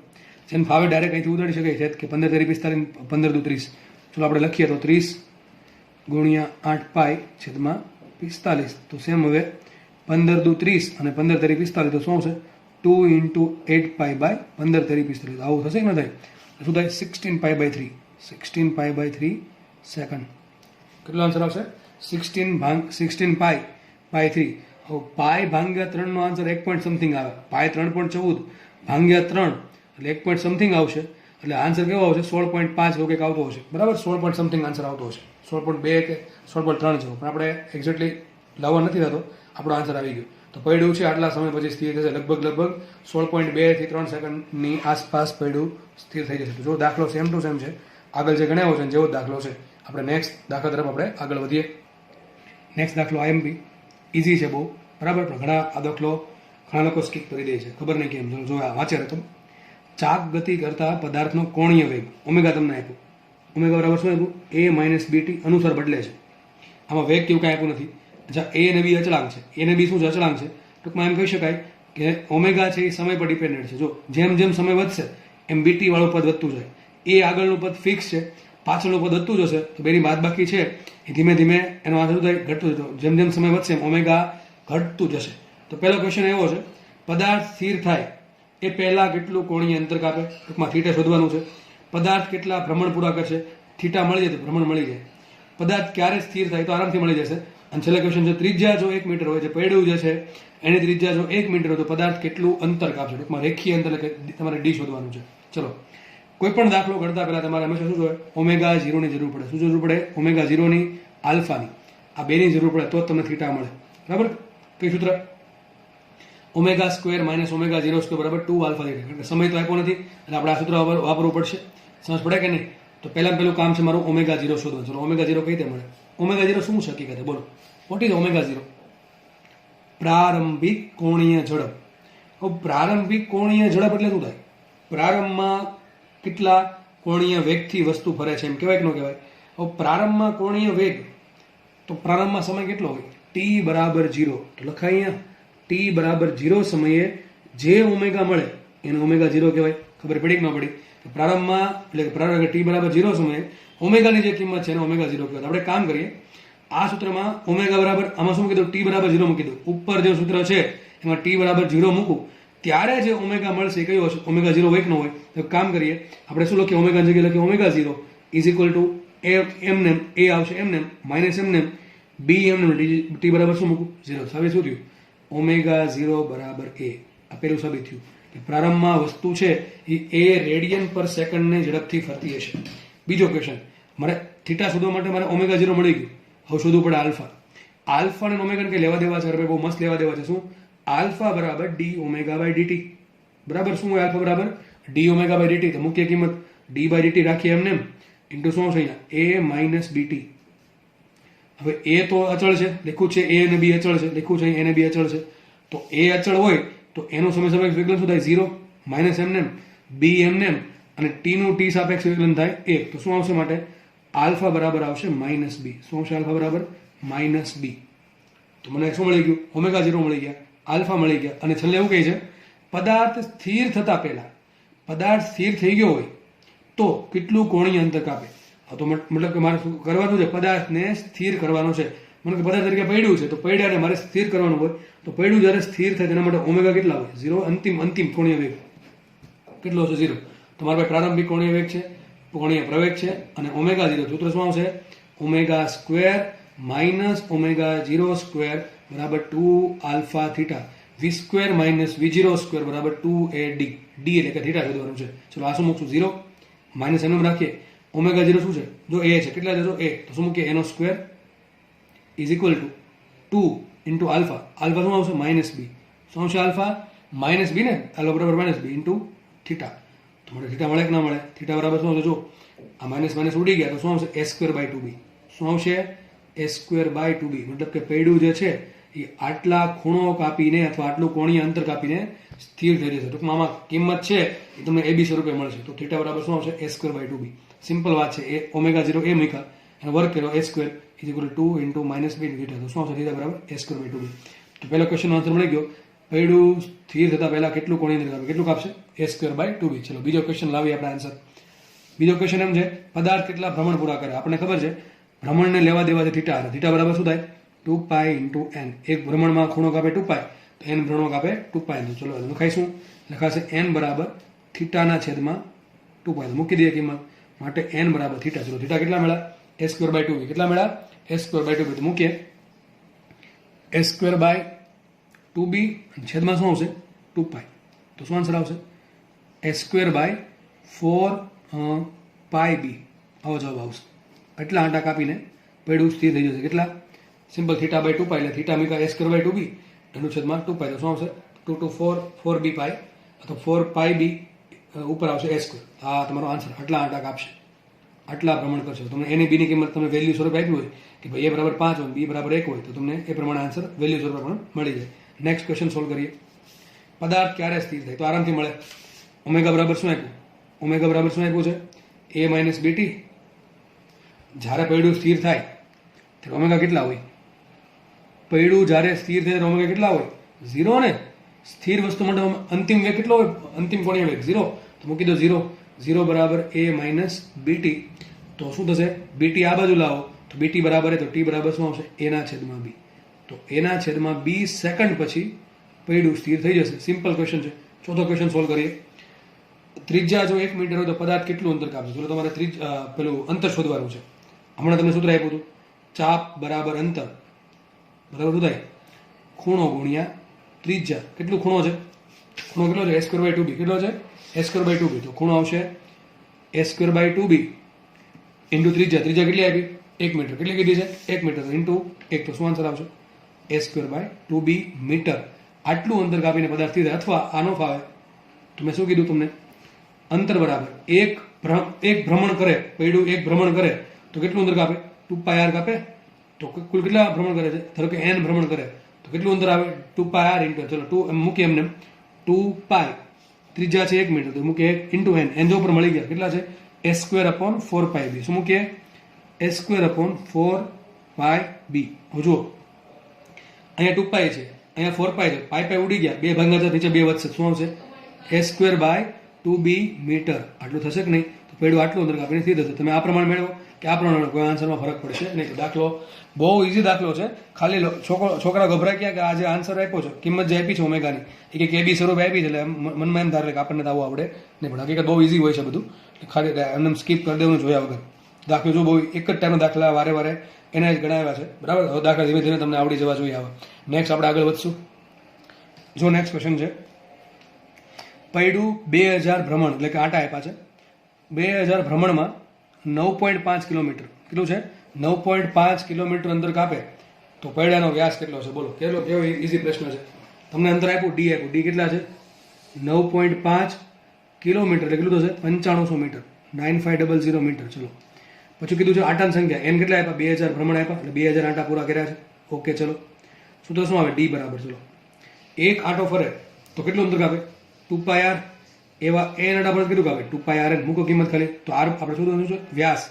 જેને ફાવે ડાયરેક્ટ અહીંથી ઉડાડી શકાય છે કે 15 × 45 15 × 30. ચલો આપણે લખીએ તો 30 ગુણ્યા 8 પાઈ છેદમાં 45. તો સેમ હવે 15 × 30 અને 15 × 45 તો શું આવશે? 2 × 8 પાઈ બાય 15 × 45. આવું થશે કે ન થાય? શું થાય? 16 પાઈ/3. 16 પાઈ/3 સેકન્ડ. કેટલો આન્સર આવશે? 16 પાઈ/3. હવે પાઈ ભાગ્યા 3 નો આન્સર 1 પોઈન્ટ સમથિંગ આવે. પાઈ 3.14 ભાગ્યા 3 એટલે 1 પોઈન્ટ સમથિંગ આવશે. એટલે આન્સર કેવો આવશે? 16.5 એવું કંઈક આવતો હશે. બરાબર, 16 પોઈન્ટ સમથિંગ આન્સર આવતો હશે. 16.2 કે 16.3 જેવો, પણ આપણે એક્ઝેક્ટલી લાવવા નથી થતો. આપણો આન્સર આવી ગયો. તો પૈડું છે આટલા સમય પછી સ્થિર થશે. લગભગ 16.2 થી 3 સેકન્ડની આસપાસ પૈડું સ્થિર થઈ જશે. તો જો દાખલો સેમ ટુ સેમ છે, આગળ જે ગણાવ્યો છે જેવો દાખલો છે. આપણે નેક્સ્ટ દાખલા તરફ આપણે આગળ વધીએ. નેક્સ્ટ દાખલો આઈએમપી ઇઝી છે બહુ. બરાબર, પણ આ દાખલો ઘણા લોકો સ્કીપ કરી દે છે, ખબર નહીં કેમ. જો વાંચે રકમ. ચાપ ગતિ કરતા પદાર્થનો કોણીય વેગ ઓમેગા તમને આપ્યું. ઓમેગા બરાબર શું આપ્યું? a - bt અનુસાર બદલે છે. આમાં વેગ કેવું કાંઈ આપ્યું નથી. અચ્છા, એ અને બી અચળાંક છે. એ અને બી શું છે? અચળાંક છે. ટૂંકમાં એમ કહી શકાય કે ઓમેગા છે એ સમય પર ડિપેન્ડન્ટ છે. જો જેમ જેમ સમય વધશે એમ બીટી વાળું પદ વધતું જાય. એ આગળનું પદ ફિક્સ છે, પાછળનું પદ વધતું જશે. તો બેની બાદબાકી છે એ ધીમે ધીમે એનો આન્સર થાય ઘટતું જતો. જેમ જેમ સમય વધશે એમ ઓમેગા ઘટતું જશે. તો પહેલો ક્વેશ્ચન એવો છે, પદાર્થ સ્થિર થાય એ પહેલા કેટલું કોણીય અંતર કાપે? ટૂંકમાં થીટા શોધવાનું છે. પદાર્થ કેટલા ભ્રમણ પૂરા કરશે? થીટા મળી જાય તો ભ્રમણ મળી જાય. પદાર્થ ક્યારે સ્થિર થાય? તો આરામથી મળી જશે. અને છેલ્લે ક્વેશ્ચન છે, ત્રિજ્યા જો 1 મીટર હોય, જે પૈડું જે છે એની ત્રિજ્યા જો 1 મીટર હોય તો પદાર્થ કેટલું અંતર કાપશે? ટૂંકમાં રેખીય અંતર તમારે ડી શોધવાનું છે. ચલો, કોઈ પણ દાખલો કરતા પહેલા તમારે હંમેશા શું જોઈએ? ઓમેગા 0 ની જરૂર પડે. શું જરૂર પડે? ઓમેગા 0 ની, આલ્ફાની. આ બેની જરૂર પડે તો જ તમને થીટા મળે. બરાબર, કઈ સૂત્ર? Omega square minus omega 0 square બરાબર 2 આલ્ફા થીટા. કારણ કે સમય તો આપ્યો નથી એટલે આપણે આ સૂત્ર વાપરવું પડશે. સમજ પડે કે નહીં? તો પહેલું કામ છે મારું ઓમેગા 0 શોધવાનું. ચલો, ઓમેગા 0 કઈ રીતે મળે? ઓમેગા 0 શું છે હકીકતે? બોલો, વોટ ઇઝ ઓમેગા 0? પ્રારંભિક કોણીય ઝડપ. હવે પ્રારંભિક કોણીય ઝડપ એટલે શું થાય? પ્રારંભમાં કેટલા કોણીય વેગથી વસ્તુ ફરે છે એમ કહેવાય કે ન કહેવાય? હવે પ્રારંભમાં કોણીય વેગ, તો પ્રારંભમાં સમય કેટલો હોય? t બરાબર 0. તો લખાય અહીંયા t બરાબર 0 સમયે જે ઓમેગા મળે એને ઓમેગા 0 કહેવાય. ખબર પડી કે ન પડી? પ્રારંભમાં એટલે પ્રારંભ t બરાબર 0 સમયે ઓમેગાની જે કિંમત છે એને ઓમેગા 0 કહેવાય. આપણે કામ કરીએ, આ સૂત્રમાં ઓમેગા બરાબર, આમાં શું મૂકી દઉં? t બરાબર 0 મૂકી દઉં. ઉપર જે સૂત્ર છે એમાં t બરાબર 0 મૂકું ત્યારે જે ઓમેગા મળશે એ કયો હશે? ઓમેગા 0 હોય કે ન હોય? તો કામ કરીએ, આપણે શું લખીએ? ઓમેગા જગ્યાએ લખીએ ઓમેગા 0 ઇઝ ઇક્વલ ટુ એમને એ આવશે એમને માઇનસ એમને બી એમને ટી બરાબર શું મૂકું? 0. સાબિત શું થયું? ઓમેગા 0 બરાબર a. આ પેલું સાબિત થયું કે પ્રારંભમાં વસ્તુ છે એ રેડિયન પર સેકન્ડને ઝડપથી ફરતી હશે. બીજો ક્વેશ્ચન, મારે થીટા શોધવા માટે મારે ઓમેગા 0 મળી ગયું. હવે શોધવું પડે આલ્ફા. આલ્ફા અને ઓમેગા કે લેવા દેવા છે? બહુ મસ્ત લેવા દેવા છે. શું? આલ્ફા બરાબર ડી ઓમેગા બાય ડીટી. બરાબર, શું હોય આલ્ફા બરાબર? D omega by dt. તો મુખ્ય કિંમત ડી બાય ડીટી રાખીએ એમને ઇન્ટુ શું છે અહીંયા? a minus bt. હવે એ તો અચળ છે, લખ્યું છે a અને b અચળ છે, લખ્યું છે a અને b અચળ છે. તો a અચળ હોય તો એનું સમય સાપેક્ષ વિકલન શું થાય? 0 માઇનસ એમને b એમને અને t નું t સાપેક્ષ વિકલન થાય 1. તો શું આવશે માટે? આલ્ફા બરાબર આવશે માઇનસ b. શું આવશે? આલ્ફા બરાબર માઇનસ b. તો મને શું મળી ગયું? ઓમેગા 0 મળી ગયા, આલ્ફા મળી ગયા. અને છેલ્લે એવું કહે છે, પદાર્થ સ્થિર થતા પહેલા, પદાર્થ સ્થિર થઈ ગયો હોય તો કેટલું કોણીય અંતર કાપે? તો મતલબ કે મારે શું કરવાનું છે? પદાર્થને સ્થિર કરવાનો છે. મને કે પદાર્થ તરીકે પડ્યું છે તો પડ્યાને મારે સ્થિર કરવાનું હોય. તો પડ્યું જ્યારે સ્થિર થાય તેના માટે ઓમેગા કેટલા હોય? 0. અંતિમ કોણીય વેગ કેટલો હશે? 0. તો મારા પાસે પ્રારંભિક કોણીય વેગ છે, કોણીય પ્રવેગ છે અને ઓમેગા 0 સૂત્ર શું આવશે omega square minus omega 0 square બરાબર 2 આલ્ફા થીટા વી સ્ક્વેર માઇનસ વી0 સ્ક્વેર બરાબર 2 ડી ડી એટલે કે થીટા શોધવાનું છે. ચલો આ શું મૂકશું 0 માઇનસ એનું રાખીએ ઓમેગા 0 શું છે જો એ છે કેટલા છે જો એ તો શું મૂકીએ એનો square is equal to 2 into alpha alpha શું આવશે માઇનસ બી શું આવશે આલ્ફા માઇનસ બી ને આલ્ફા બરાબર માઇનસ બી ઇન્ટુ થીટા તો મને થીટા મળે કે ના મળે થીટા બરાબર શું આવશે જો આ માઇનસ માઇનસ ઉડી ગયા તો શું આવશે એ સ્ક્વેર બાય 2b શું આવશે એ સ્ક્વેર બાય 2b મતલબ કે પૈડું જે છે એ આટલા ખૂણો કાપીને અથવા આટલું કોણીય અંતર કાપીને સ્થિર થઈ જશે ટૂંકમાં આમાં કિંમત છે એ તમને એબી સ્વરૂપે મળશે તો થીટા બરાબર શું આવશે એ સ્ક્વેર બાય 2b સિમ્પલ વાત છે એ ઓમેગા 0 એ મૂક્યા અને વર્ક કર્યો A square is equal 2 into minus B theta તો શું આવશે થીટા બરાબર એ સ્ક્વેર બાય 2b તો પહેલો ક્વેશ્ચનનો આન્સર મળી ગયો પૈડું સ્થિર થતા પહેલા કેટલું કોણીય અંતર કાપે કેટલું કાપશે એ સ્ક્વેર બાય 2b ચલો બીજો ક્વેશ્ચન લાવીએ આપણે આન્સર બીજો ક્વેશ્ચન એમ છે પદાર્થ કેટલા ભ્રમણ પૂરા કરે આપણને ખબર છે ભ્રમણને લેવા દેવા છે થીટા અને થીટા બરાબર શું થાય 2 પાઈ ઇન્ટુ એન એક ભ્રમણમાં ખૂણો કાપે 2 પાઈ તો એન ભ્રમણો કાપે 2 પાઈ તો ચલો લખાઈશું લખાશે એન બરાબર થીટાના છેદમાં 2 પાઈ મૂકી દઈએ કિંમત માટે એન બરાબર થીટા ચલો થીટા કેટલા મળ્યા એ સ્ક્વેર બાય 2b કેટલા મળ્યા એ સ્ક્વેર બાય 2b તો મૂકીએ એ સ્ક્વેર બાય 2b છેદમાં શું આવશે 2 પાઈ તો શું આન્સર આવશે એ સ્ક્વેર બાય 4 પાઈ બી આવો જવાબ આવશે એટલા આંટા કાપીને પૈડું સ્થિર થઈ જશે કેટલા સિમ્પલ થીટા બાય 2 પાઈ એટલે થીટા મીકા એ સ્ક્વેર બાય 2b એનું છેદમાં 2 પાઈ તો શું આવશે 2 to 4 બી પાઈ અથવા 4 પાઈ બી ઉપર આવશે એ સ્ક્વેર આ તમારો આન્સર આટલા આંટા કાપશે આટલા ભ્રમણ કરશે તમને એની બીની કિંમત તમે વેલ્યુ સ્વરૂપે આપી હોય કે ભાઈ એ બરાબર 5 હોય બી બરાબર 1 હોય તો તમને એ પ્રમાણે આન્સર વેલ્યુ સ્વરૂપે પણ મળી જાય નેક્સ્ટ ક્વેશ્ચન સોલ્વ કરીએ પદાર્થ ક્યારે સ્થિર થાય તો આરામથી મળે ઓમેગા બરાબર શું આપ્યું ઓમેગા બરાબર શું આપ્યું છે એ માઇનસ બીટી જ્યારે પૈડું સ્થિર થાય ત્યારે ઓમેગા કેટલા હોય પૈડું જ્યારે સ્થિર થાય ત્યારે ઓમેગા કેટલા હોય 0 ને સ્થિર વસ્તુ માટે અંતિમ વેગ કેટલો હોય અંતિમ કોણીય વેગ 0 તો મૂકી દો 0 બરાબર એ માઇનસ બીટી તો શું થશે બીટી આ બાજુ લાવો તો બીટી બરાબર તો ટી બરાબર શું આવશે એના છેદમાં બી તો એના છેદમાં બી સેકન્ડ પછી પૈડું સ્થિર થઈ જશે સિમ્પલ ક્વેશ્ચન છે ચોથો ક્વેશ્ચન સોલ્વ કરીએ ત્રિજ્યા જો 1 મીટર હોય તો પદાર્થ કેટલું અંતર કાપશે ચલો તમારે પેલું અંતર શોધવાનું છે હમણાં તમને સૂત્ર આપ્યું હતું ચાપ બરાબર અંતર બરાબર શું થાય ખૂણો ગુણ્યા ત્રિજ્યા કેટલું ખૂણો છે ખૂણો કેટલો છે એ સ્ક્વેર બાય 2b કેટલો છે એ સ્ક્વેર બાય 2b તો ખૂણો આવશે એ સ્ક્વેર બાય 2b ઇન્ટુ ત્રિજ્યા ત્રિજ્યા કેટલી આપી 1 મીટર કેટલી કીધી છે 1 મીટર ઇન્ટુ 1 તો શું આન્સર આવશે એ સ્ક્વેર બાય 2b મીટર આટલું અંતર કાપીને પદાર્થ સ્થિર થાય અથવા આનો ફાવે તો મેં શું કીધું તમને અંતર બરાબર એક ભ્રમણ કરે પૈડું એક ભ્રમણ કરે તો કેટલું અંતર કાપે 2 પાઈ આર કાપે તો કુલ કેટલા ભ્રમણ કરે છે ધારો કે n ભ્રમણ કરે તો કેટલું અંતર આવે 2 પાઈ આર ઇન્ટુ ચલો 2 એમ મૂકીએ એમને 2 પાઈ ત્રિજ્યા છે 1 મીટર તો મૂકીએ 1 ઇન્ટુ n જો ઉપર મળી ગયા કેટલા છે એ સ્ક્વેર અપોન 4 પાઈ બી શું મૂકીએ એ સ્ક્વેર અપોન 4 પાઈ બી હવે જુઓ અહીંયા 2 પાઈ છે અહીંયા 4 પાઈ છે પાઈ ઉડી ગયા બે ભાગના નીચે બે વધશે શું આવશે એ સ્ક્વેર બાય 2b મીટર આટલું થશે કે નહીં તો પૈડું આટલું અંદર કાપીને સ્થિર થશે તમે આ પ્રમાણે મેળવો કે આ પ્રમાણે કોઈ આન્સરમાં ફરક પડશે નહીં દાખલો બહુ ઇઝી દાખલો છે ખાલી છોકરા ગભરાય ક્યાં કે આ જે આન્સર આપ્યો છે કિંમત જે આપી છે ઓમેગાની એ કે બી સ્વરૂપે આપી છે એટલે મનમાં એમ ધારે કે આપણને તો આવું આવડે નહીં પણ હકીકત બહુ ઇઝી હોય છે બધું ખાલી એમને સ્કીપ કરી દેવાનું જોયા વગર દાખલો જો બહુ એક જ ટાઈમનો દાખલા વારે એના જ ગણાવ્યા છે બરાબર હવે દાખલા ધીમે ધીમે તમને આવડી જવા જોઈએ આવે નેક્સ્ટ આપણે આગળ વધશું જો નેક્સ્ટ ક્વેશ્ચન છે પૈડું 2000 ભ્રમણ એટલે કે આટા આપ્યા છે 2000 ભ્રમણમાં 9.5 કિલોમીટર કેટલું છે 9.5 કિલોમીટર અંતર કાપે તો પૈડાનો વ્યાસ કેટલો છે બોલો કેવો ઇઝી પ્રશ્ન છે તમને અંતર આપ્યું ડી કેટલા છે 9.5 કિલોમીટર એટલે કેટલું થશે 9500 મીટર 9500 મીટર ચલો પછી કીધું છે આટાની સંખ્યા એન કેટલા આપ્યા 2000 ભ્રમણ આપ્યા એટલે 2000 આટા પૂરા કર્યા છે ઓકે ચલો સૂત્ર શું આવે ડી બરાબર ચલો એક આટો ફરે તો કેટલું અંતર કાપે 2 પાઈ આર એવા એન આટા પર કેટલું કાપે 2 પાઈ આર એન મૂકો કિંમત ખાલી તો આર આપણે શોધવાનું છે વ્યાસ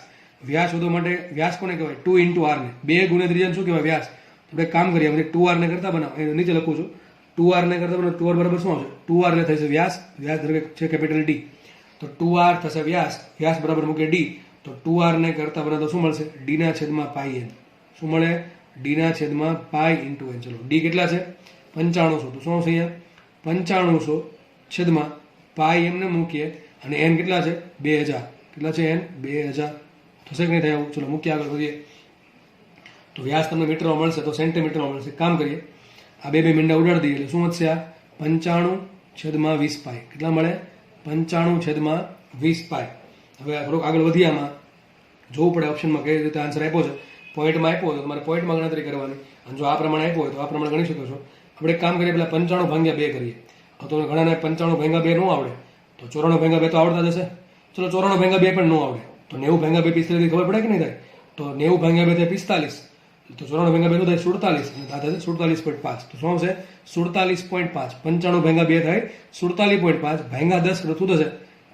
શોધવા માટે વ્યાસ કોને કહેવાય 2 ઇન્ટુ આર ને 2 ગુણ્યા ત્રિજ્યા શું કહેવાય વ્યાસ આપણે કામ કરીએ આપણે 2r ને કરતા બનાવો એ નીચે લખું છું 2r ને કરતા બનાવો 2r બરાબર શું આવશે 2r ને થશે વ્યાસ છે કેપિટલ ડી તો 2r થશે વ્યાસ બરાબર મૂકે ડી તો 2r ને કરતા બનાવો શું મળશે ડી ના છેદમાં પાઈ એન શું મળે ડી ના છેદમાં પાઈ ઇન્ટુ એન ચલો ડી કેટલા છે 9500 તો શું આવશે અહીંયા 9500 છેદમાં પાઈ એમને મૂકીએ અને એન કેટલા છે 2000 કેટલા છે n 2000 થશે કે નહીં થાય આવું? ચલો મૂકીએ, આગળ વધીએ. તો વ્યાસ તમને મીટરમાં મળશે તો સેન્ટીમીટરમાં મળશે. કામ કરીએ, આ બે મીંડા ઉડાડી દઈએ એટલે શું વધશે? આ 95/20 પાઈ. કેટલા મળે? 95/20 પાઈ. હવે થોડુંક આગળ વધીએ, આમાં જોવું પડે ઓપ્શનમાં કઈ રીતે આન્સર આપ્યો છે. પોઈન્ટમાં આપ્યો હોય તો તમારે પોઈન્ટમાં ગણતરી કરવાની, અને જો આ પ્રમાણે આપ્યો હોય તો આ પ્રમાણે ગણી શકો છો. આપણે એક કામ કરીએ, પેલા 95/2 કરીએ. તો ઘણાને 95/2 ન આવડે તો 94/2 તો આવડતા જશે. ચલો 94/2 પણ ન આવડે તો 90/2 45 ખબર પડે કે નહીં થાય? તો 90/2 થાય 45, તો 94/2 નું થાય 47, અને આ થશે 47.5. તો શું આવશે? 47.5. 95/2 થાય 47.5 ભાંગ્યા 10 એટલે શું થશે?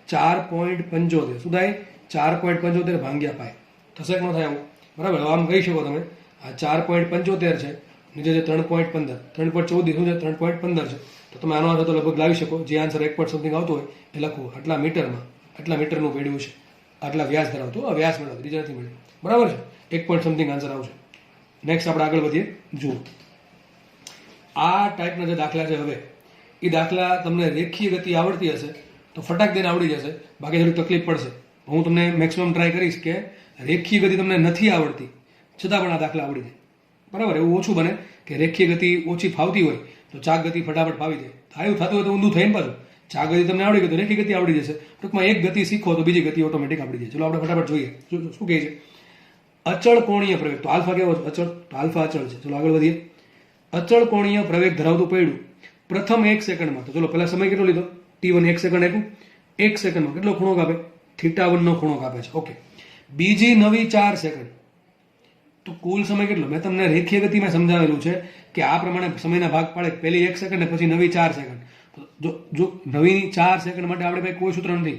4.75. શું થાય? 4.75 ભાંગ્યા પાય. થશે કે ન થાય આવું? બરાબર. હવે આમ કહી શકો તમે, આ 4.75 છે, નીચે છે 3.15, 3.14 શું છે? 3.15 છે. તો તમે આનો આન્સર તો લગભગ લાવી શકો. જે આન્સર 1 પોઈન્ટ સમથિંગ આવતો હોય એ લખવું. આટલા મીટરમાં, આટલા મીટરનું પેડ્યું છે, આટલા વ્યાસ ધરાવતું. આ વ્યાસ મેળવતો, બીજા નથી મળ્યું. બરાબર છે. 1 પોઈન્ટ સમથિંગ આન્સર આવશે. નેક્સ્ટ આપણે આગળ વધીએ. જુઓ, આ ટાઈપના જે દાખલા છે, હવે એ દાખલા તમને રેખીય ગતિ આવડતી હશે તો ફટાક દઈને આવડી જશે, બાકી થોડી તકલીફ પડશે. હું તમને મેક્સિમમ ટ્રાય કરીશ કે રેખીય ગતિ તમને નથી આવડતી છતાં પણ આ દાખલા આવડી જાય. બરાબર. એવું ઓછું બને કે રેખીય ગતિ ઓછી ફાવતી હોય તો ચાક ગતિ ફટાફટ ફાવી જાય. આવું થતું હોય તો ઊંધું થઈને પાછું ચાક ગતિ તમને આવડી ગઈ તો રેખીય ગતિ આવડી જશે. ટૂંકમાં એક ગતિ શીખો તો બીજી ગતિ ઓટોમેટિક આવડી જાય. ચલો આપણે ફટાફટ જોઈએ શું કહે છે. અચળ કોણીય પ્રવેગ. તો આલ્ફા કેવો છે? અચળ. તો આલ્ફા અચળ છે. ચલો આગળ વધીએ. અચળ કોણીય પ્રવેગ ધરાવતું પૈડું પ્રથમ 1 સેકન્ડમાં, તો ચલો પહેલા સમય કેટલો લીધો? t1 1 સેકન્ડ આપ્યું. 1 સેકન્ડમાં કેટલો ખૂણો કાપે? θ1 નો ખૂણો કાપે છે. ઓકે. બીજી નવી 4 સેકન્ડ, તો કુલ સમય કેટલો? મેં તમને રેખીય ગતિમાં સમજાવેલું છે કે આ પ્રમાણે સમયના ભાગ પાડે. પહેલી 1 સેકન્ડ ને પછી નવી 4 સેકન્ડ. જો નવી 4 સેકન્ડ માટે આપણી પાસે કોઈ સૂત્ર નથી.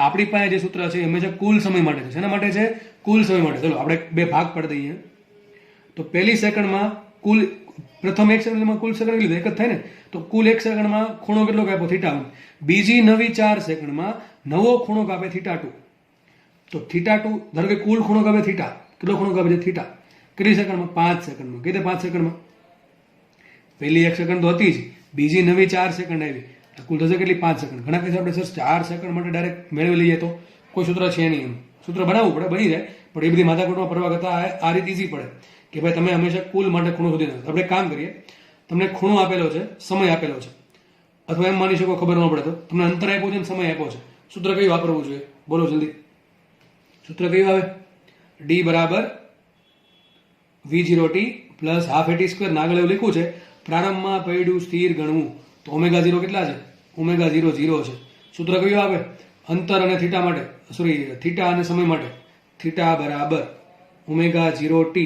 આપણી પાસે જે સૂત્ર છે એ હંમેશા કુલ સમય માટે છે. શેના માટે છે? કુલ સમય માટે. ચલો આપણે બે ભાગ પાડી દઈએ. તો પહેલી સેકન્ડમાં કુલ, પ્રથમ 1 સેકન્ડમાં કુલ સેકન્ડ લીધો, એક જ થાય ને. તો કુલ 1 સેકન્ડમાં ખૂણો કેટલો કાપ્યો? θ1. બીજી નવી 4 સેકન્ડમાં નવો ખૂણો કાપે θ2. તો θ2 ધારો કે કુલ ખૂણો કાપે θ. કેટલો ખૂણો કાપે છે? θ. કેટલી સેકન્ડમાં? 5 સેકન્ડમાં. કઈ 5 સેકન્ડમાં? પહેલી 1 સેકન્ડ તો હતી જ, બીજી નવી 4 સેકન્ડ આવી, કુલ થશે કેટલી? 5 સેકન્ડ. ઘણા કહે છે આપણે સર 4 સેકન્ડ માટે ડાયરેક્ટ મેળવી લઈએ તો કોઈ સૂત્ર છે નહીં. એમ સૂત્ર બનાવવું પડે, બની જાય, પણ એ બધી માથાકૂટમાં ફરવા કરતાં આ રીત ઈઝી પડે કે ભાઈ તમે હંમેશા કુલ માટે ખૂણો શોધી નાખો. આપણે કામ કરીએ, તમને ખૂણો આપેલો છે, સમય આપેલો છે, અથવા એમ માની શકો ખબર ન પડે તો તમને અંતર આપ્યું છે અને સમય આપ્યો છે. સૂત્ર કયું વાપરવું જોઈએ? બોલો જલ્દી. સૂત્ર કયું આવે? d બરાબર v0t plus half at square. આગળ એવું લખ્યું છે પ્રારંભમાં પૈડું સ્થિર ગણવું. તો ω0 કેટલા છે? ω0 0 છે. સૂત્ર કયું આવે? અંતર અને θ માટે, સોરી θ અને સમય માટે, θ બરાબર ω0t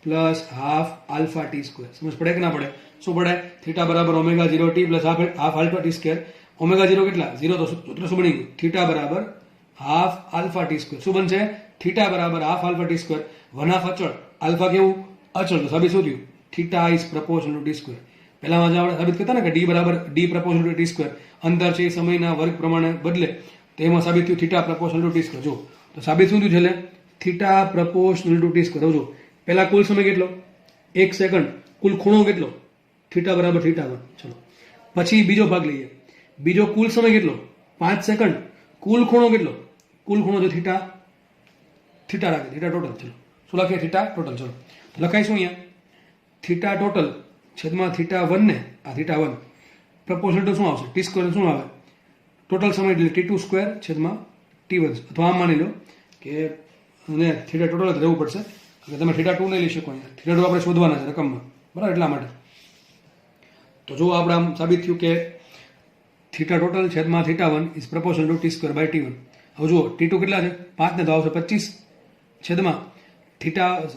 plus half alpha T square. સમજ પડે કે ના પડે? શું પડે? θ બરાબર ω0t plus half alpha T square. ω0 કેટલા? 0. તો સૂત્ર શું બની ગયું? θ બરાબર હાફ આલ્ફા ટી સ્ક્વેર. શું બનશે? θ બરાબર હાફ આલ્ફા ટી સ્ક્વેર. 1/2 અચળ, આલ્ફા કેવું? અચળ. તો સાબિત શું થયું? θ is proportional to T square. પહેલામાં જે આપણે સાબિત કરતા ને કે d બરાબર d proportional to T square, અંતર છે સમયના વર્ગ પ્રમાણે બદલે, તો એમાં સાબિત થયું θ પ્રપોર્શનલ ટુ ટી સ્ક્વેર. જો તો સાબિત શું થયું છેલ્લે? θ પ્રપોર્શનલ ટુ ટી સ્ક્વેર. જો પહેલા કુલ સમય કેટલો? 1 સેકન્ડ. કુલ ખૂણો કેટલો? θ બરાબર θ1. ચલો પછી બીજો ભાગ લઈએ. બીજો કુલ સમય કેટલો? 5 સેકન્ડ. કુલ ખૂણો કેટલો? કુલ ખૂણો જો θ રાખે, θ ટોટલ. ચલો શું લખીએ? θ ટોટલ. ચલો તો લખાઈશું અહીંયા θ ટોટલ છેદમાં θ1 ને આ θ1 પ્રપોર્શનલ ટુ શું આવશે? T square. શું આવે? ટોટલ સમય એટલે t2 સ્ક્વેર છેદમાં t1. અથવા આમ માની લો કે અને θ ટોટલ જ રહેવું પડશે, એટલે તમે θ2 નહીં લઈ શકો. અહીંયા θ2 આપણે શોધવાના છે રકમમાં, બરાબર? એટલા માટે તો જો આપણે આમ સાબિત થયું કે θ ટોટલ છેદમાં θ1 is proportional to T square by t1. હવે જુઓ t2 કેટલા છે? 5 ને તો આવશે 25 છેદમાં θ,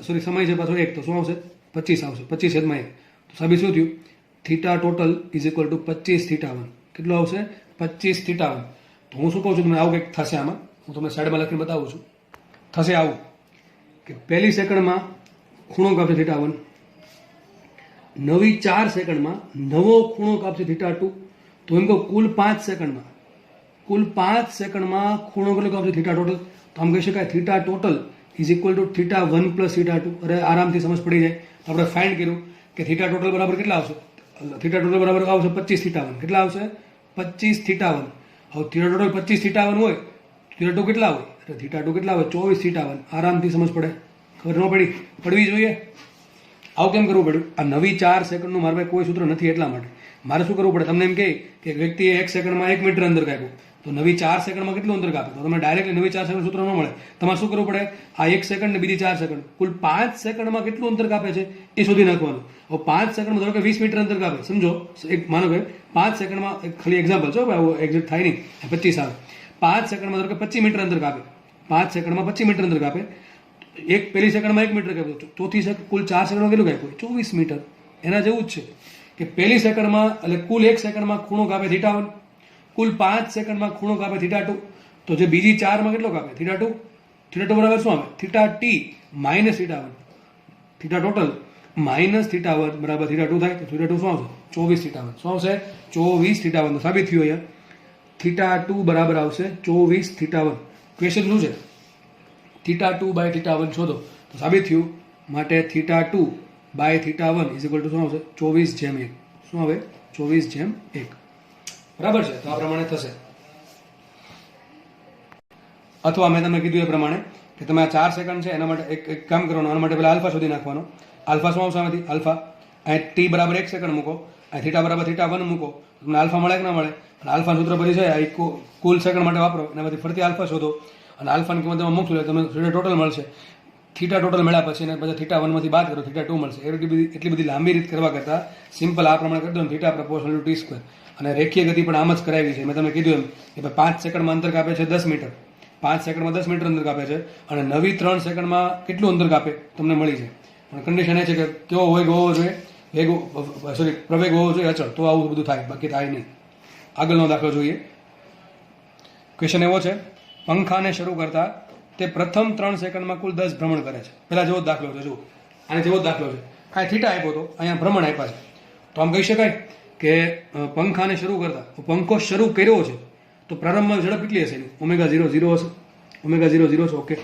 સોરી સમય છે પાછો 1, તો શું આવશે? 25 આવશે. 25 છેદમાં 1. તો સાબિત શું થયું? θ ટોટલ ઇઝ ઇક્વલ ટુ 25 θ1. કેટલું આવશે? 25 θ1. તો હું શું કહું છું તમને, આવું કંઈક થશે આમાં. હું તમને સાઈડમાં લખીને બતાવું છું. થશે આવું કે પહેલી સેકન્ડમાં ખૂણો કાપશે θ1, નવી 4 સેકન્ડમાં નવો ખૂણો કાપશે θ2. તો એમ કહો કુલ 5 સેકન્ડમાં ખૂણો કેટલો કાપશે θ ટોટલ? તો આમ કહી શકાય θ total is equal to θ1 plus θ2. અરે આરામથી સમજ પડી જાય. આપણે ફાઇન્ડ કર્યું કે θ ટોટલ બરાબર કેટલા આવશે? θ ટોટલ બરાબર આવશે 25 θ1. કેટલા આવશે? 25 θ1. હવે θ ટોટલ 25 θ1 હોય, θ2 કેટલા હોય? થીટા ટુ કેટલા આવે 24 થીટા 1. આરામથી સમજ પડે, ખબર ન પડી? પડવી જોઈએ. આવું કેમ કરવું પડ્યું? આ નવી 4 સેકન્ડનું મારા પાસે કોઈ સૂત્ર નથી, એટલા માટે મારે શું કરવું પડે? તમને એમ કહે કે વ્યક્તિએ 1 સેકન્ડમાં 1 મીટર અંતર કાપ્યું, તો નવી 4 સેકન્ડમાં કેટલું અંતર કાપે? તો તમે ડાયરેક્ટલી નવી 4 સેકન્ડ સૂત્ર ન મળે. તમારે શું કરવું પડે? આ 1 સેકન્ડ ને બીજી 4 સેકન્ડ, કુલ 5 સેકન્ડમાં કેટલું અંતર કાપે છે એ શોધી નાખવાનું. હવે 5 સેકન્ડમાં ધારો કે 20 મીટર અંતર કાપે, સમજો એક માનો કે 5 સેકન્ડમાં, ખાલી એક્ઝામ્પલ છે, આવું એક્ઝેક્ટ થાય નહીં, 25 આવે. 5 સેકન્ડમાં ધારો કે 25 મીટર અંતર કાપે, 5 સેકન્ડમાં 25 મીટર અંતર કાપે, એક પહેલી સેકન્ડમાં 1 મીટર કાપ્યું, ચોથી સેકન્ડ કુલ 4 સેકન્ડમાં કેટલું કાપ્યું? 24 મીટર. એના જેવું જ છે કે પહેલી સેકન્ડમાં એટલે કુલ 1 સેકન્ડમાં ખૂણો કાપે થીટા 1, કુલ 5 સેકન્ડમાં ખૂણો કાપે થીટા 2, તો જે બીજી 4માં કેટલો કાપે? થીટા 2. થીટા 2 બરાબર શું આવે? Theta T minus theta 1. Theta total minus theta 1 બરાબર થીટા 2 થાય, તો થીટા 2 શું આવશે? 24 થીટા 1. શું આવશે? 24 થીટા 1. તો સાબિત થયું અહીંયા થીટા 2 બરાબર આવશે 24 થીટા 1. ક્વેશ્ચન શું છે? થીટા 2 બાય થીટા 1 શોધો. તો સાબિત થયું, માટે theta 2 by theta 1 is equal to શું આવશે? 24/1. શું આવે? 24/1. બરાબર છે? તો આ પ્રમાણે થશે. અથવા મેં તમને કીધું એ પ્રમાણે કે તમે આ 4 સેકન્ડ છે એના માટે એક કામ કરવાનું, આના માટે પહેલા આલ્ફા શોધી નાખવાનો. આલ્ફા શું આવશે આમાંથી? આલ્ફા અહીં ટી બરાબર 1 સેકન્ડ મૂકો, અહીં થીટા બરાબર થીટા 1 મૂકો, તમને આલ્ફા મળે કે ના મળે? અને આલ્ફા સૂત્ર પછી છે આ કુલ સેકન્ડ માટે વાપરો, એનામાંથી ફરતી આલ્ફા શોધો અને આલ્ફાની કિંમત તમે મૂકશો એટલે તમે થીટા ટોટલ મળશે. થીટા ટોટલ મળ્યા પછી અને પછી થીટા 1 માંથી બાદ કરો, થીટા 2 મળશે. એટલી બધી લાંબી રીત કરવા કરતાં સિમ્પલ આ પ્રમાણે કરી દો ને, theta proportional to T square. અને રેખીય ગતિ પણ આમ જ કરાવી છે. મેં તમને કીધું એમ કે ભાઈ 5 સેકન્ડમાં અંતર કાપે છે 10 મીટર, 5 સેકન્ડમાં 10 મીટર અંતર કાપે છે, અને નવી 3 સેકન્ડમાં કેટલું અંતર કાપે તમને મળી જાય. પણ કન્ડિશન એ છે કે કેવો વેગ હોવો જોઈએ? પ્રવેગ હોવો જોઈએ અચળ, તો આવું બધું થાય, બાકી થાય નહીં. આગળનો દાખલો જોઈએ. ક્વેશ્ચન એવો છે, પંખાને શરૂ કરતા તે પ્રથમ 3 સેકન્ડમાં કુલ 10 ભ્રમણ કરે છે. પહેલા જેવો દાખલો છે, જુઓ આને જેવો દાખલો છે. કાંઈ થીટા આપ્યો તો અહીંયા ભ્રમણ આપ્યા છે, તો આમ કહી શકાય કે પંખાને શરૂ કરતા, પંખો શરૂ કર્યો છે તો પ્રારંભમાં ઝડપ કેટલી હશે? ω0 0 હશે. ω0 0 છે. ઓકે.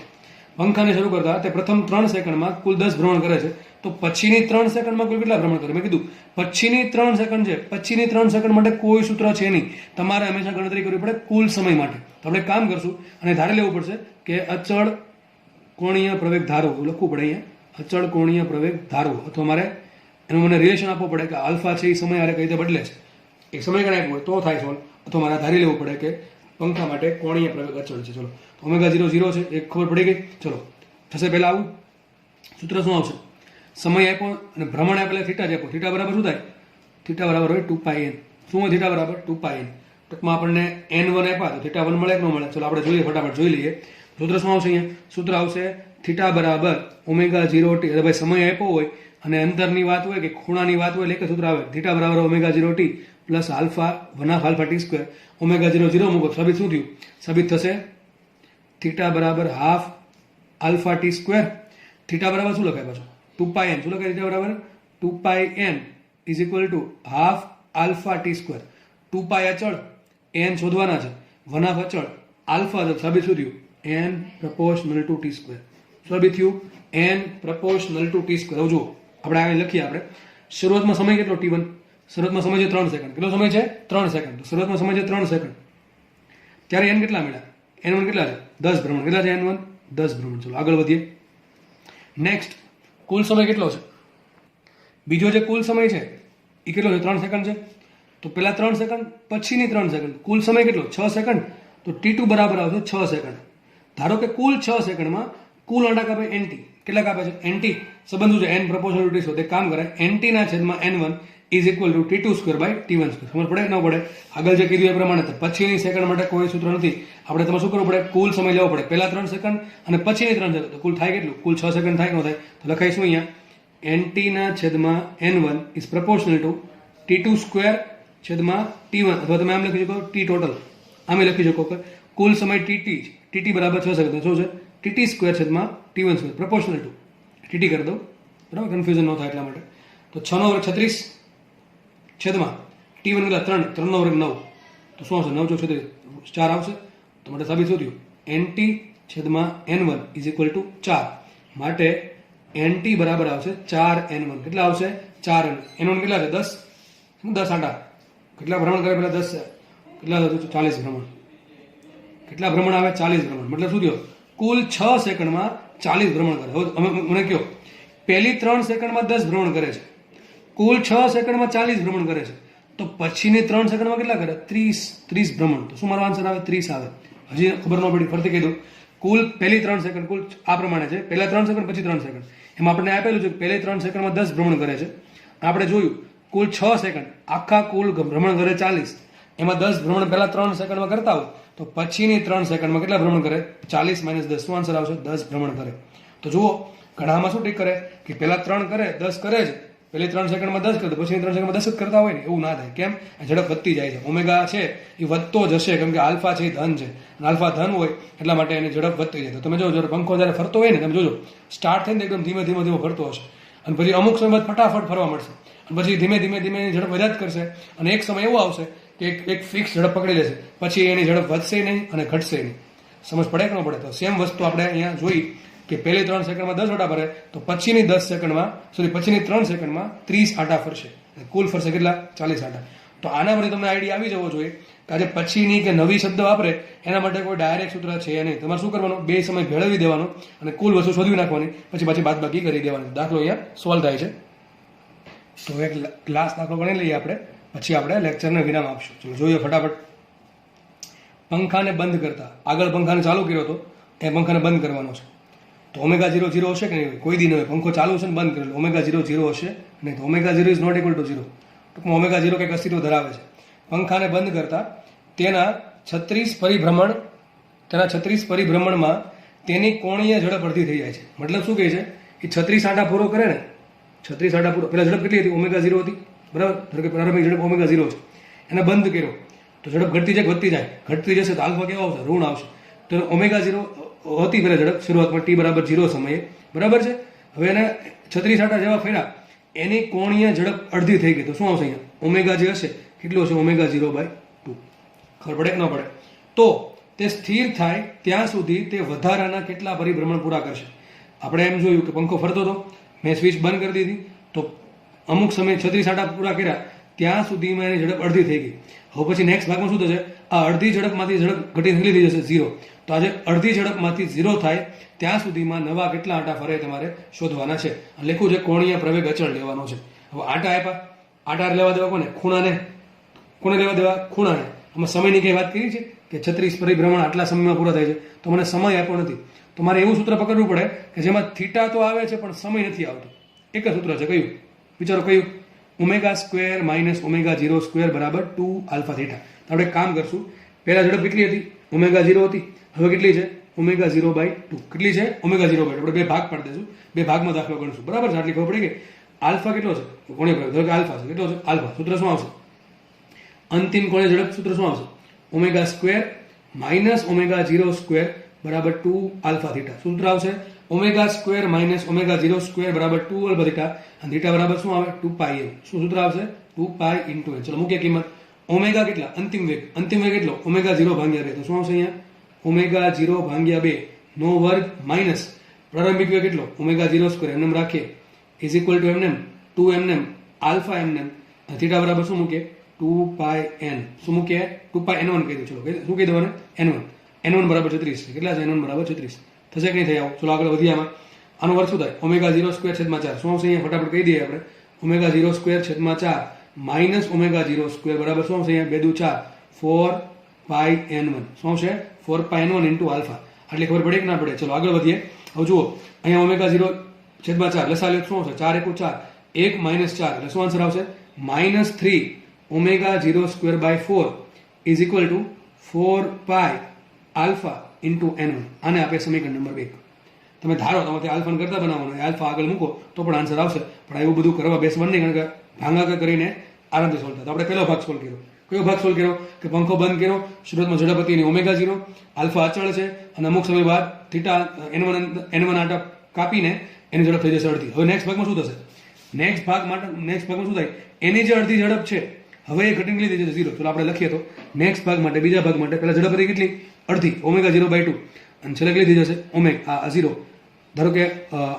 પંખાને શરૂ કરતા તે પ્રથમ 3 સેકન્ડમાં કુલ 10 ભ્રમણ કરે છે, તો પછીની 3 સેકન્ડમાં કુલ કેટલા ભ્રમણ કરે? મેં કીધું પછીની 3 સેકન્ડ છે, પછીની 3 સેકન્ડ માટે કોઈ સૂત્ર છે નહીં, તમારે હંમેશા ગણતરી કરવી પડે કુલ સમય માટે. તો આપણે કામ કરશું અને ધારી લેવું પડશે કે અચળ કોણીય પ્રવેગ ધારવો, લખવું પડે અહીંયા, અચળ કોણીય પ્રવેગ ધારવો. અથવા મારે એનું મને રિલેશન આપવું પડે કે આલ્ફા છે એ સમય આરે કઈ રીતે બદલે છે, એક સમીકરણ આપ્યું હોય તો થાય સોલ્વ. અથવા મારે ધારી લેવું પડે કે પંખા માટે કોણીય પ્રવેગ અચળ છે. ચલો ω0 0 છે, એક ખબર પડી ગઈ. ચલો થશે પહેલા આવું સૂત્ર શું આવશે? સમય આપ્યો અને ભ્રમણ આપેલા થીટા જ આપ્યો. થીટા બરાબર શું થાય? થીટા બરાબર હોય 2πn. શું હોય થીટા બરાબર? 2πn. ટૂંકમાં આપણને n1 આપ્યા તો થીટા 1 મળે કે ન મળે? ચલો આપણે જોઈએ, ફટાફટ જોઈ લઈએ. સૂત્ર શું આવશે અહીંયા? સૂત્ર આવશે થીટા બરાબર ω0t. એટલે ભાઈ સમય આપ્યો હોય અને અંતરની વાત હોય કે ખૂણાની વાત હોય એટલે કે સૂત્ર આવે થીટા બરાબર ω0t plus alpha 1/2 t square. ω0 0 મૂકો, સાબિત શું થયું? સાબિત થશે થીટા બરાબર 1/2 t સ્ક્વેર. થીટા બરાબર શું લખાય પાછું? 2πn. શું લખાય થીટા બરાબર? 2πn is equal to 1/2 t square. 2π અચળ, n શોધવાના છે, 1/2 અચળ, આલ્ફા સાબિત શું થયું? n proportional two t square. સાબિત થયું n proportional two t square. હવે જુઓ આપણે આગળ લખીએ. આપણે શરૂઆતમાં સમય કેટલો? t1. શરૂઆતમાં સમય છે 3 સેકન્ડ. કેટલો સમય છે? 3 સેકન્ડ. તો શરૂઆતમાં સમય છે 3 સેકન્ડ, ત્યારે n કેટલા મળ્યા? n1 કેટલા છે? 10 ભ્રમણ. કેટલા છે n1? 10 ભ્રમણ. ચલો આગળ વધીએ. નેક્સ્ટ, કુલ સમય કેટલો છે? બીજો જે કુલ સમય છે એ કેટલો છે? 3 સેકન્ડ છે. તો પહેલા 3 સેકન્ડ, પછીની 3 સેકન્ડ, કુલ સમય કેટલો? 6 સેકન્ડ. તો t2 બરાબર આવશે 6 સેકન્ડ. ધારો કે કુલ 6 સેકન્ડમાં કુલ અંડા કાપે nt. કેટલા કાપે છે? nt સંબંધ છે n પ્રપોર્શનલ ટુ t. કામ કરે nt ના છેદમાં n1 is equal to t2 square by t1 square. સમજ પડે કે ન પડે? આગળ જે કીધું એ પ્રમાણે પછીની સેકન્ડ માટે કોઈ સૂત્ર નથી. આપણે તમારે શું કરવું પડે? કુલ સમય લેવો પડે. પહેલા 3 સેકન્ડ અને પછીની 3 સેકન્ડ. તો કુલ થાય કેટલું? કુલ 6 સેકન્ડ થાય કે ન થાય? તો લખાઈશું અહીંયા nt ના છેદમાં n1 is proportional two t2 square છેદમાં t1. અથવા તમે આમ લખી શકો t ટોટલ. આમે લખી શકો કે કુલ સમય tt બરાબર 6 સેકન્ડ. શું છે? tt સ્ક્વેર છેદમાં t1 square proportional two tt કરી દો, બરાબર? કન્ફ્યુઝન ન થાય એટલા માટે. તો 6 નો વર્ગ 36 છેદમાં t1 કેટલા? 3. 3 નો વર્ગ 9. તો શું આવશે? 9 ચોક 36, 4 આવશે. તો માટે સાબિત શું થયું? nt છેદમાં n1 ઇઝ ઇક્વલ ટુ 4. માટે nt બરાબર આવશે 4n1. કેટલા આવશે? 4n1. n1 કેટલા છે? 10. 10 આંટા. કેટલા ભ્રમણ કરે? પેલા 10 કેટલા હતું? 40 ભ્રમણ. કેટલા ભ્રમણ આવે? 40 ભ્રમણ. મતલબ શું થયો? કુલ 6 સેકન્ડમાં 40 ભ્રમણ કરે. હવે મને કહો, પહેલી 3 સેકન્ડમાં 10 ભ્રમણ કરે છે, કુલ 6 સેકન્ડમાં 40 ભ્રમણ કરે છે, તો પછીની 3 સેકન્ડમાં કેટલા કરે? 30 ભ્રમણ. તો શું મારો આન્સર આવે? 30 આવે. હજી ખબર ન પડી, ફરીથી કહી દઉં. કુલ પહેલી 3 સેકન્ડ કુલ આ પ્રમાણે છે, પહેલા 3 સેકન્ડ પછી 3 સેકન્ડ. એમાં આપણને આપેલું છે પહેલી 3 સેકન્ડમાં 10 ભ્રમણ કરે છે. આપણે જોયું કુલ 6 સેકન્ડ, આખા કુલ ભ્રમણ કરે 40, એમાં 10 ભ્રમણ પહેલા 3 સેકન્ડમાં કરતા હોય તો પછીની 3 સેકન્ડમાં કેટલા ભ્રમણ કરે? 40 - 10. શું આન્સર આવશે? 10 ભ્રમણ કરે. તો જુઓ ઘણામાં શું ઠીક કરે કે પહેલા 3 કરે, 10 કરે છે, પહેલી 3 સેકન્ડમાં 10 કરે તો પછીની 3 સેકન્ડમાં 10 જ કરતા હોય ને, એવું ના થાય. કેમ? ઝડપ વધતી જાય છે. ઓમેગા છે એ વધતો જ હશે, કેમ કે આલ્ફા છે એ ધન છે, અને આલ્ફા ધન હોય એટલા માટે એની ઝડપ વધતી જાય. તો તમે જોજો પંખો જ્યારે ફરતો હોય ને, તમે જોજો સ્ટાર્ટ થઈને એકદમ ધીમે ધીમે ફરતો હશે, અને પછી અમુક સમય બાદ ફટાફટ ફરવા મળશે, અને પછી ધીમે ધીમે એની ઝડપ વધ્યા જ કરશે, અને એક સમય એવો આવશે કે એક ફિક્સ ઝડપ પકડી લેશે, પછી એની ઝડપ વધશે નહીં અને ઘટશે નહીં. સમજ પડે કે ન પડે? તો સેમ વસ્તુ આપણે અહીંયા જોઈ કે પહેલી 3 સેકન્ડમાં 10 આટા ફરે તો પછીની 10 સેકન્ડમાં પછીની 3 સેકન્ડમાં 30 આટા ફરશે, કુલ ફરશે કેટલા? 40 આટા. તો આના પરથી તમને આઈડિયા આવી જવો જોઈએ કે આજે પછીની કે નવી શબ્દ વાપરે એના માટે કોઈ ડાયરેક્ટ સૂત્ર છે નહીં. તમારે શું કરવાનું? બે સમય ભેળવી દેવાનો અને કુલ વસ્તુ શોધવી નાખવાની, પછી બાદબાકી કરી દેવાની. દાખલો અહીંયા સોલ્વ થાય છે. તો એક ક્લાસ દાખલો ગણી લઈએ આપણે, પછી આપણે લેક્ચરને વિરામ આપશું. ચલો જોઈએ ફટાફટ. પંખાને બંધ કરતા, આગળ પંખાને ચાલુ કર્યો હતો, એ પંખાને બંધ કરવાનો છે. તો ઓમેગા 0 0 હશે કે નહીં? કોઈ દી નહીં હોય. પંખો ચાલુ છે ને બંધ કરેલો, ઓમેગા 0 0 હશે નહીં. તો omega 0 is not equal to 0. ટૂંકમાં ઓમેગા 0 કંઈક અસ્તિત્વ ધરાવે છે. પંખાને બંધ કરતા તેના 36 પરિભ્રમણમાં તેની કોણીય ઝડપ અડધી થઈ જાય છે. મતલબ શું કહે છે? એ 36 આંટા પૂરો કરે ને, 36 આંટા પૂરો, પેલા ઝડપ કેટલી હતી? ઓમેગા 0 હતી, બરાબર? ધારો કે પ્રારંભિક ઝડપ ઓમેગા 0 છે, એને બંધ કર્યો તો ઝડપ ઘટતી જાય, વધતી જાય, ઘટતી જશે તો આલ્ફા કેવો આવશે? ઋણ આવશે. તો ઓમેગા 0 હતી પહેલા ઝડપ શરૂઆતમાં t બરાબર 0 સમયે, બરાબર છે? હવે એને 36 આંટા જેવા ફેર્યા, એની કોણીય ઝડપ અડધી થઈ ગઈ. તો શું આવશે અહીંયા? ઓમેગા જે હશે કેટલું હશે? ઓમેગા 0/2. ખબર પડે કે ન પડે? તો તે સ્થિર થાય ત્યાં સુધી તે વધારાના કેટલા પરિભ્રમણ પૂરા કરશે? આપણે એમ જોયું કે પંખો ફરતો હતો, મેં સ્વિચ બંધ કરી દીધી, તો અમુક સમય 36 આંટા પૂરા કર્યા, ત્યાં સુધીમાં એની ઝડપ અડધી થઈ ગઈ. હવે પછી નેક્સ્ટ ભાગમાં શું થશે? આ અડધી ઝડપમાંથી ઝડપ ઘટી નીકળી જશે 0. તો આજે અડધી ઝડપમાંથી 0 થાય ત્યાં સુધીમાં નવા કેટલા આંટા ફરે તમારે શોધવાના છે. લખ્યું છે કોણીય પ્રવેગ અચળ લેવાનો છે. હવે આંટા આપ્યા, આંટા લેવા દેવા કોને? કોને લેવા દેવા? ખૂણાને. આમાં સમયની કઈ વાત કરી છે કે 36 પરિભ્રમણ આટલા સમયમાં પૂરા થાય છે, તો મને સમય આપ્યો નથી. તો મારે એવું સૂત્ર પકડવું પડે કે જેમાં થીટા તો આવે છે પણ સમય નથી આવતો. એક જ સૂત્ર છે, કયું? વિચારો કયું? Omega square minus omega 0 square બરાબર 2 આલ્ફા થીટા. તો આપણે કામ કરશું. પહેલા ઝડપ કેટલી હતી? ઓમેગા 0 હતી. હવે કેટલી છે? ઓમેગા 0/2. કેટલી છે? ઓમેગા 0/2. આપણે બે ભાગ પાડી દઈશું, બે ભાગમાં દાખલો ગણશું, બરાબર છે? આટલી ખબર પડી કે આલ્ફા કેટલો છે? કોણીય પ્રવેગ, ધારો કે આલ્ફા છે, કેટલો છે? આલ્ફા. સૂત્ર શું આવશે? અંતિમ કોણીય ઝડપ સૂત્ર શું આવશે? Omega square minus omega 0 square બરાબર 2 આલ્ફા થીટા. સૂત્ર આવશે omega square minus omega 0 square બરાબર 2 આલ્ફા થીટા, અને થીટા બરાબર શું આવે? 2πn. શું સૂત્ર આવશે? 2π × n. ચલો મૂકીએ કિંમત. ઓમેગા કેટલા? અંતિમ વેગ કેટલો? ઓમેગા 0/2. તો શું આવશે અહીંયા? ઓમેગા 0/2 નો વર્ગ માઇનસ પ્રારંભિક વેગ કેટલો? ઓમેગા 0 સ્ક્વેર, એમ રાખીએ, ઇઝ ઇક્વલ ટુ એમ 2 એમ આલ્ફા એમ, થીટા બરાબર શું મૂકીએ? 2πn. શું મૂકીએ? 2πn1 કહી દો. ચલો શું કહી દેવાનું? n1 બરાબર 36 છે. કેટલા છે? n1 બરાબર 36 થશે કે નહીં થઈ? આવો ચલો આગળ વધીએ. આનો વર્ગ શું થાય? ઓમેગા 0 સ્ક્વેર છેદમાં 4. શું આવશે અહીંયા? ફટાફટ કહી દઈએ આપણે. ઓમેગા 0 સ્ક્વેર છેદમાં 4 માઇનસ ઓમેગા 0 સ્ક્વેર બરાબર શું આવશે અહીંયા? 2 × 4 4πn1. શું આવશે? 4πn1 × alpha. આટલી ખબર પડે કે ના પડે? ચલો આગળ વધીએ. હવે જુઓ અહીંયા ઓમેગા 0 છેદમાં 4 લસા લે શું આવશે? 4 × 4 1 - 4 એટલે શું આન્સર આવશે? -3 ઓમેગા 0 સ્ક્વેર/4 is equal to 4π alpha × n1. આને આપે સમીકરણ નંબર 2. તમે ધારો તમારે આલ્ફાને કરતા બનાવવાનો, આલ્ફા આગળ મૂકો તો પણ આન્સર આવશે, પણ એવું બધું કરવા બેસવાનું નહીં, કારણ કે ભાંગાકાર કરીને આરામથી સોલ્વ થાય. તો આપણે પહેલો ભાગ સોલ્વ કર્યો. કયો ભાગ સોલ્વ કર્યો? કે પંખો બંધ કર્યો, શરૂઆતમાં ઝડપ હતી એની ઓમેગા 0, આલ્ફા અચળ છે, અને અમુક સમય બાદ થીટા n1 આંટા કાપીને એની ઝડપ થઈ જશે અડધી. હવે નેક્સ્ટ ભાગમાં શું થશે? નેક્સ્ટ ભાગમાં શું થાય? એની જે અડધી ઝડપ છે હવે એ ઘટીને લીધી જશે 0. ચલો આપણે લખીએ તો નેક્સ્ટ ભાગ માટે, બીજા ભાગ માટે પહેલા ઝડપ હતી કેટલી? અડધી, ઓમેગા 0/2, અને છેલ્લે કેટલી થઈ જશે? ઓમેગા 0. ધારો કે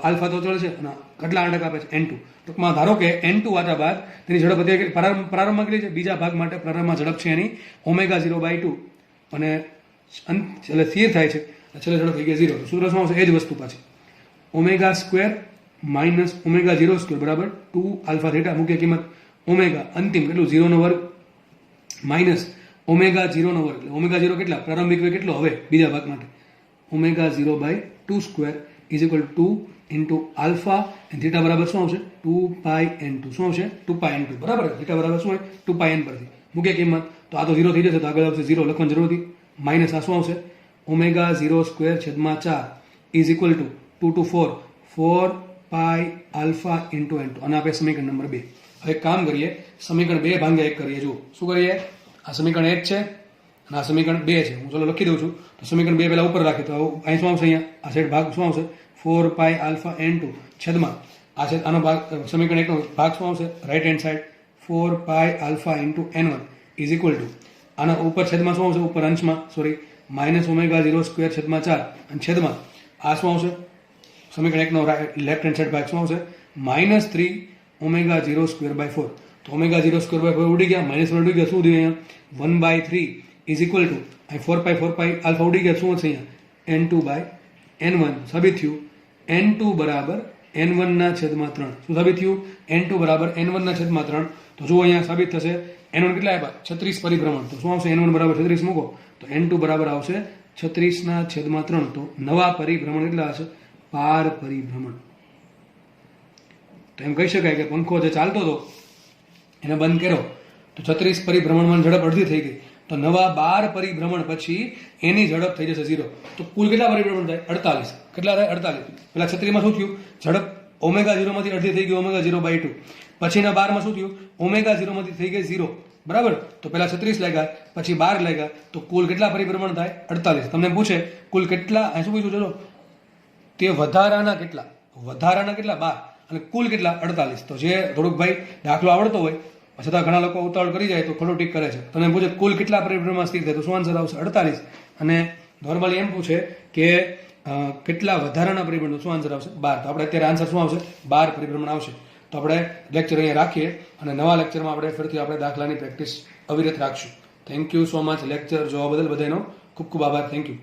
આલ્ફા તો ચડે છે અને કેટલા આંટા કાપે છે? n2. ટૂંકમાં ધારો કે n2 આંટા બાદ તેની ઝડપ હતી પ્રારંભમાં કેટલી છે? બીજા ભાગ માટે પ્રારંભમાં ઝડપ છે એની ઓમેગા 0/2, અને એટલે સ્થિર થાય છે. છેલ્લે ઝડપ થઈ ગયા 0. તો સૂત્ર શું આવશે? એ જ વસ્તુ પાછી omega square minus omega 0 square બરાબર 2 આલ્ફા થીટા. મુખ્ય કિંમત ઓમેગા અંતિમ કેટલું 0 નો વર્ગ માઇનસ ઓમેગા 0 નો વર્ગ. એટલે ઓમેગા 0 કેટલા? પ્રારંભિક વેગ કેટલો હવે બીજા ભાગ માટે? Omega 0 by 2 square is equal 2 into alpha and theta બરાબર શું આવશે? 2 પાઈ n2. શું આવશે? 2 પાઈ n2 બરાબર. થીટા બરાબર શું હોય? 2 પાઈ n પરથી મુખ્ય કિંમત. તો આ તો 0 થઈ જશે તો આગળ આવશે 0 લખવાની જરૂર નથી. માઇનસ આ શું આવશે? ઓમેગા 0 સ્ક્વેર છેદમાં 4 is equal to 2 to 4 pi alpha into n2. અને આપણે સમીકરણ નંબર 2. હવે કામ કરીએ, સમીકરણ 2 ભાગ્યા 1 કરીએ. જુઓ શું કરીએ? આ સમીકરણ 1 છે અને આ સમીકરણ 2 છે. હું ચલો લખી દઉં છું. તો સમીકરણ 2 પહેલા ઉપર રાખીએ તો અહીં શું આવશે? અહીંયા આ સાઈડ ભાગ શું આવશે? 4 પાઈ આલ્ફા n2 છેદમાં આ છે આનો ભાગ સમીકરણ 1 નો ભાગ શું આવશે? Right hand side 4 pi alpha into n1 is equal two આના ઉપર છેદમાં શું આવશે? ઉપર અંશમાં સોરી માઇનસ ઓમેગા 0 સ્ક્વેર છેદમાં 4 અને છેદમાં આ શું આવશે? સમીકરણ 1 નો લેફ્ટ હેન્ડ સાઈડ ભાગ શું આવશે? Minus 3 omega 0 square by 4. તો ઓમેગા 0 સ્ક્વેર બાય 4 ઉડી ગયા, માઇનસ 1 ઉડી ગયા. શું થયું અહીંયા? 1 બાય 3 ઇઝ ઇક્વલ ટુ અહીં 4 પાઈ આલ્ફા ઉડી ગયા. શું હશે અહીંયા? n2 by n1. સાબિત થયું n2 બરાબર n1 ના છેદમાં 3. શું સાબિત થયું? n2 બરાબર n1 ના છેદમાં 3. તો જુઓ અહીંયા સાબિત થશે n1 કેટલા આપ્યા? 36 પરિભ્રમણ. તો શું આવશે? n1 બરાબર 36 મૂકો તો n2 બરાબર આવશે 36 ના છેદમાં 3. તો નવા પરિભ્રમણ કેટલા હશે? 12 પરિભ્રમણ. તો એમ કહી શકાય કે પંખો જે ચાલતો હતો એને બંધ કર્યો તો 36 પરિભ્રમણમાં ઝડપ અડધી થઈ ગઈ. તો નવા 12 પરિભ્રમણ પછી એની ઝડપ થઈ જશે 0. તો કુલ કેટલા પરિભ્રમણ થાય? 48. કેટલા થાય? 48. પેલા 36 માં શું થયું? ઝડપ ઓમેગા 0 માંથી અડધી થઈ ગઈ ઓમેગા 0 બાય 2. પછીના 12 માં શું થયું? ઓમેગા 0 માંથી થઈ ગઈ 0 બરાબર. તો પેલા 36 લાગ્યા પછી 12 લાગ્યા તો કુલ કેટલા પરિભ્રમણ થાય? 48. તમને પૂછે કુલ કેટલા? અહીં શું પૂછ્યું? ચલો તે વધારાના કેટલા? વધારાના કેટલા? 12 અને કુલ કેટલા? 48. તો જે થોડુંક ભાઈ દાખલો આવડતો હોય છતાં ઘણા લોકો ઉતાવળ કરી જાય તો ખોટું ટીક કરે છે. તમને પૂછે કુલ કેટલા પરિભ્રમણમાં સ્થિર થાય તો શું આન્સર આવશે? 48. અને નોર્મલી એમ પૂછે કે કેટલા વધારાના પરિભ્રમણ, શું આન્સર આવશે? 12. તો આપણે અત્યારે આન્સર શું આવશે? 12 પરિભ્રમણ આવશે. તો આપણે લેક્ચર અહીંયા રાખીએ અને નવા લેક્ચરમાં આપણે ફરીથી આપણે દાખલાની પ્રેક્ટિસ અવિરત રાખશું. Thank you so much. Lecture જોવા બદલ બધાનો ખૂબ ખૂબ આભાર. Thank you.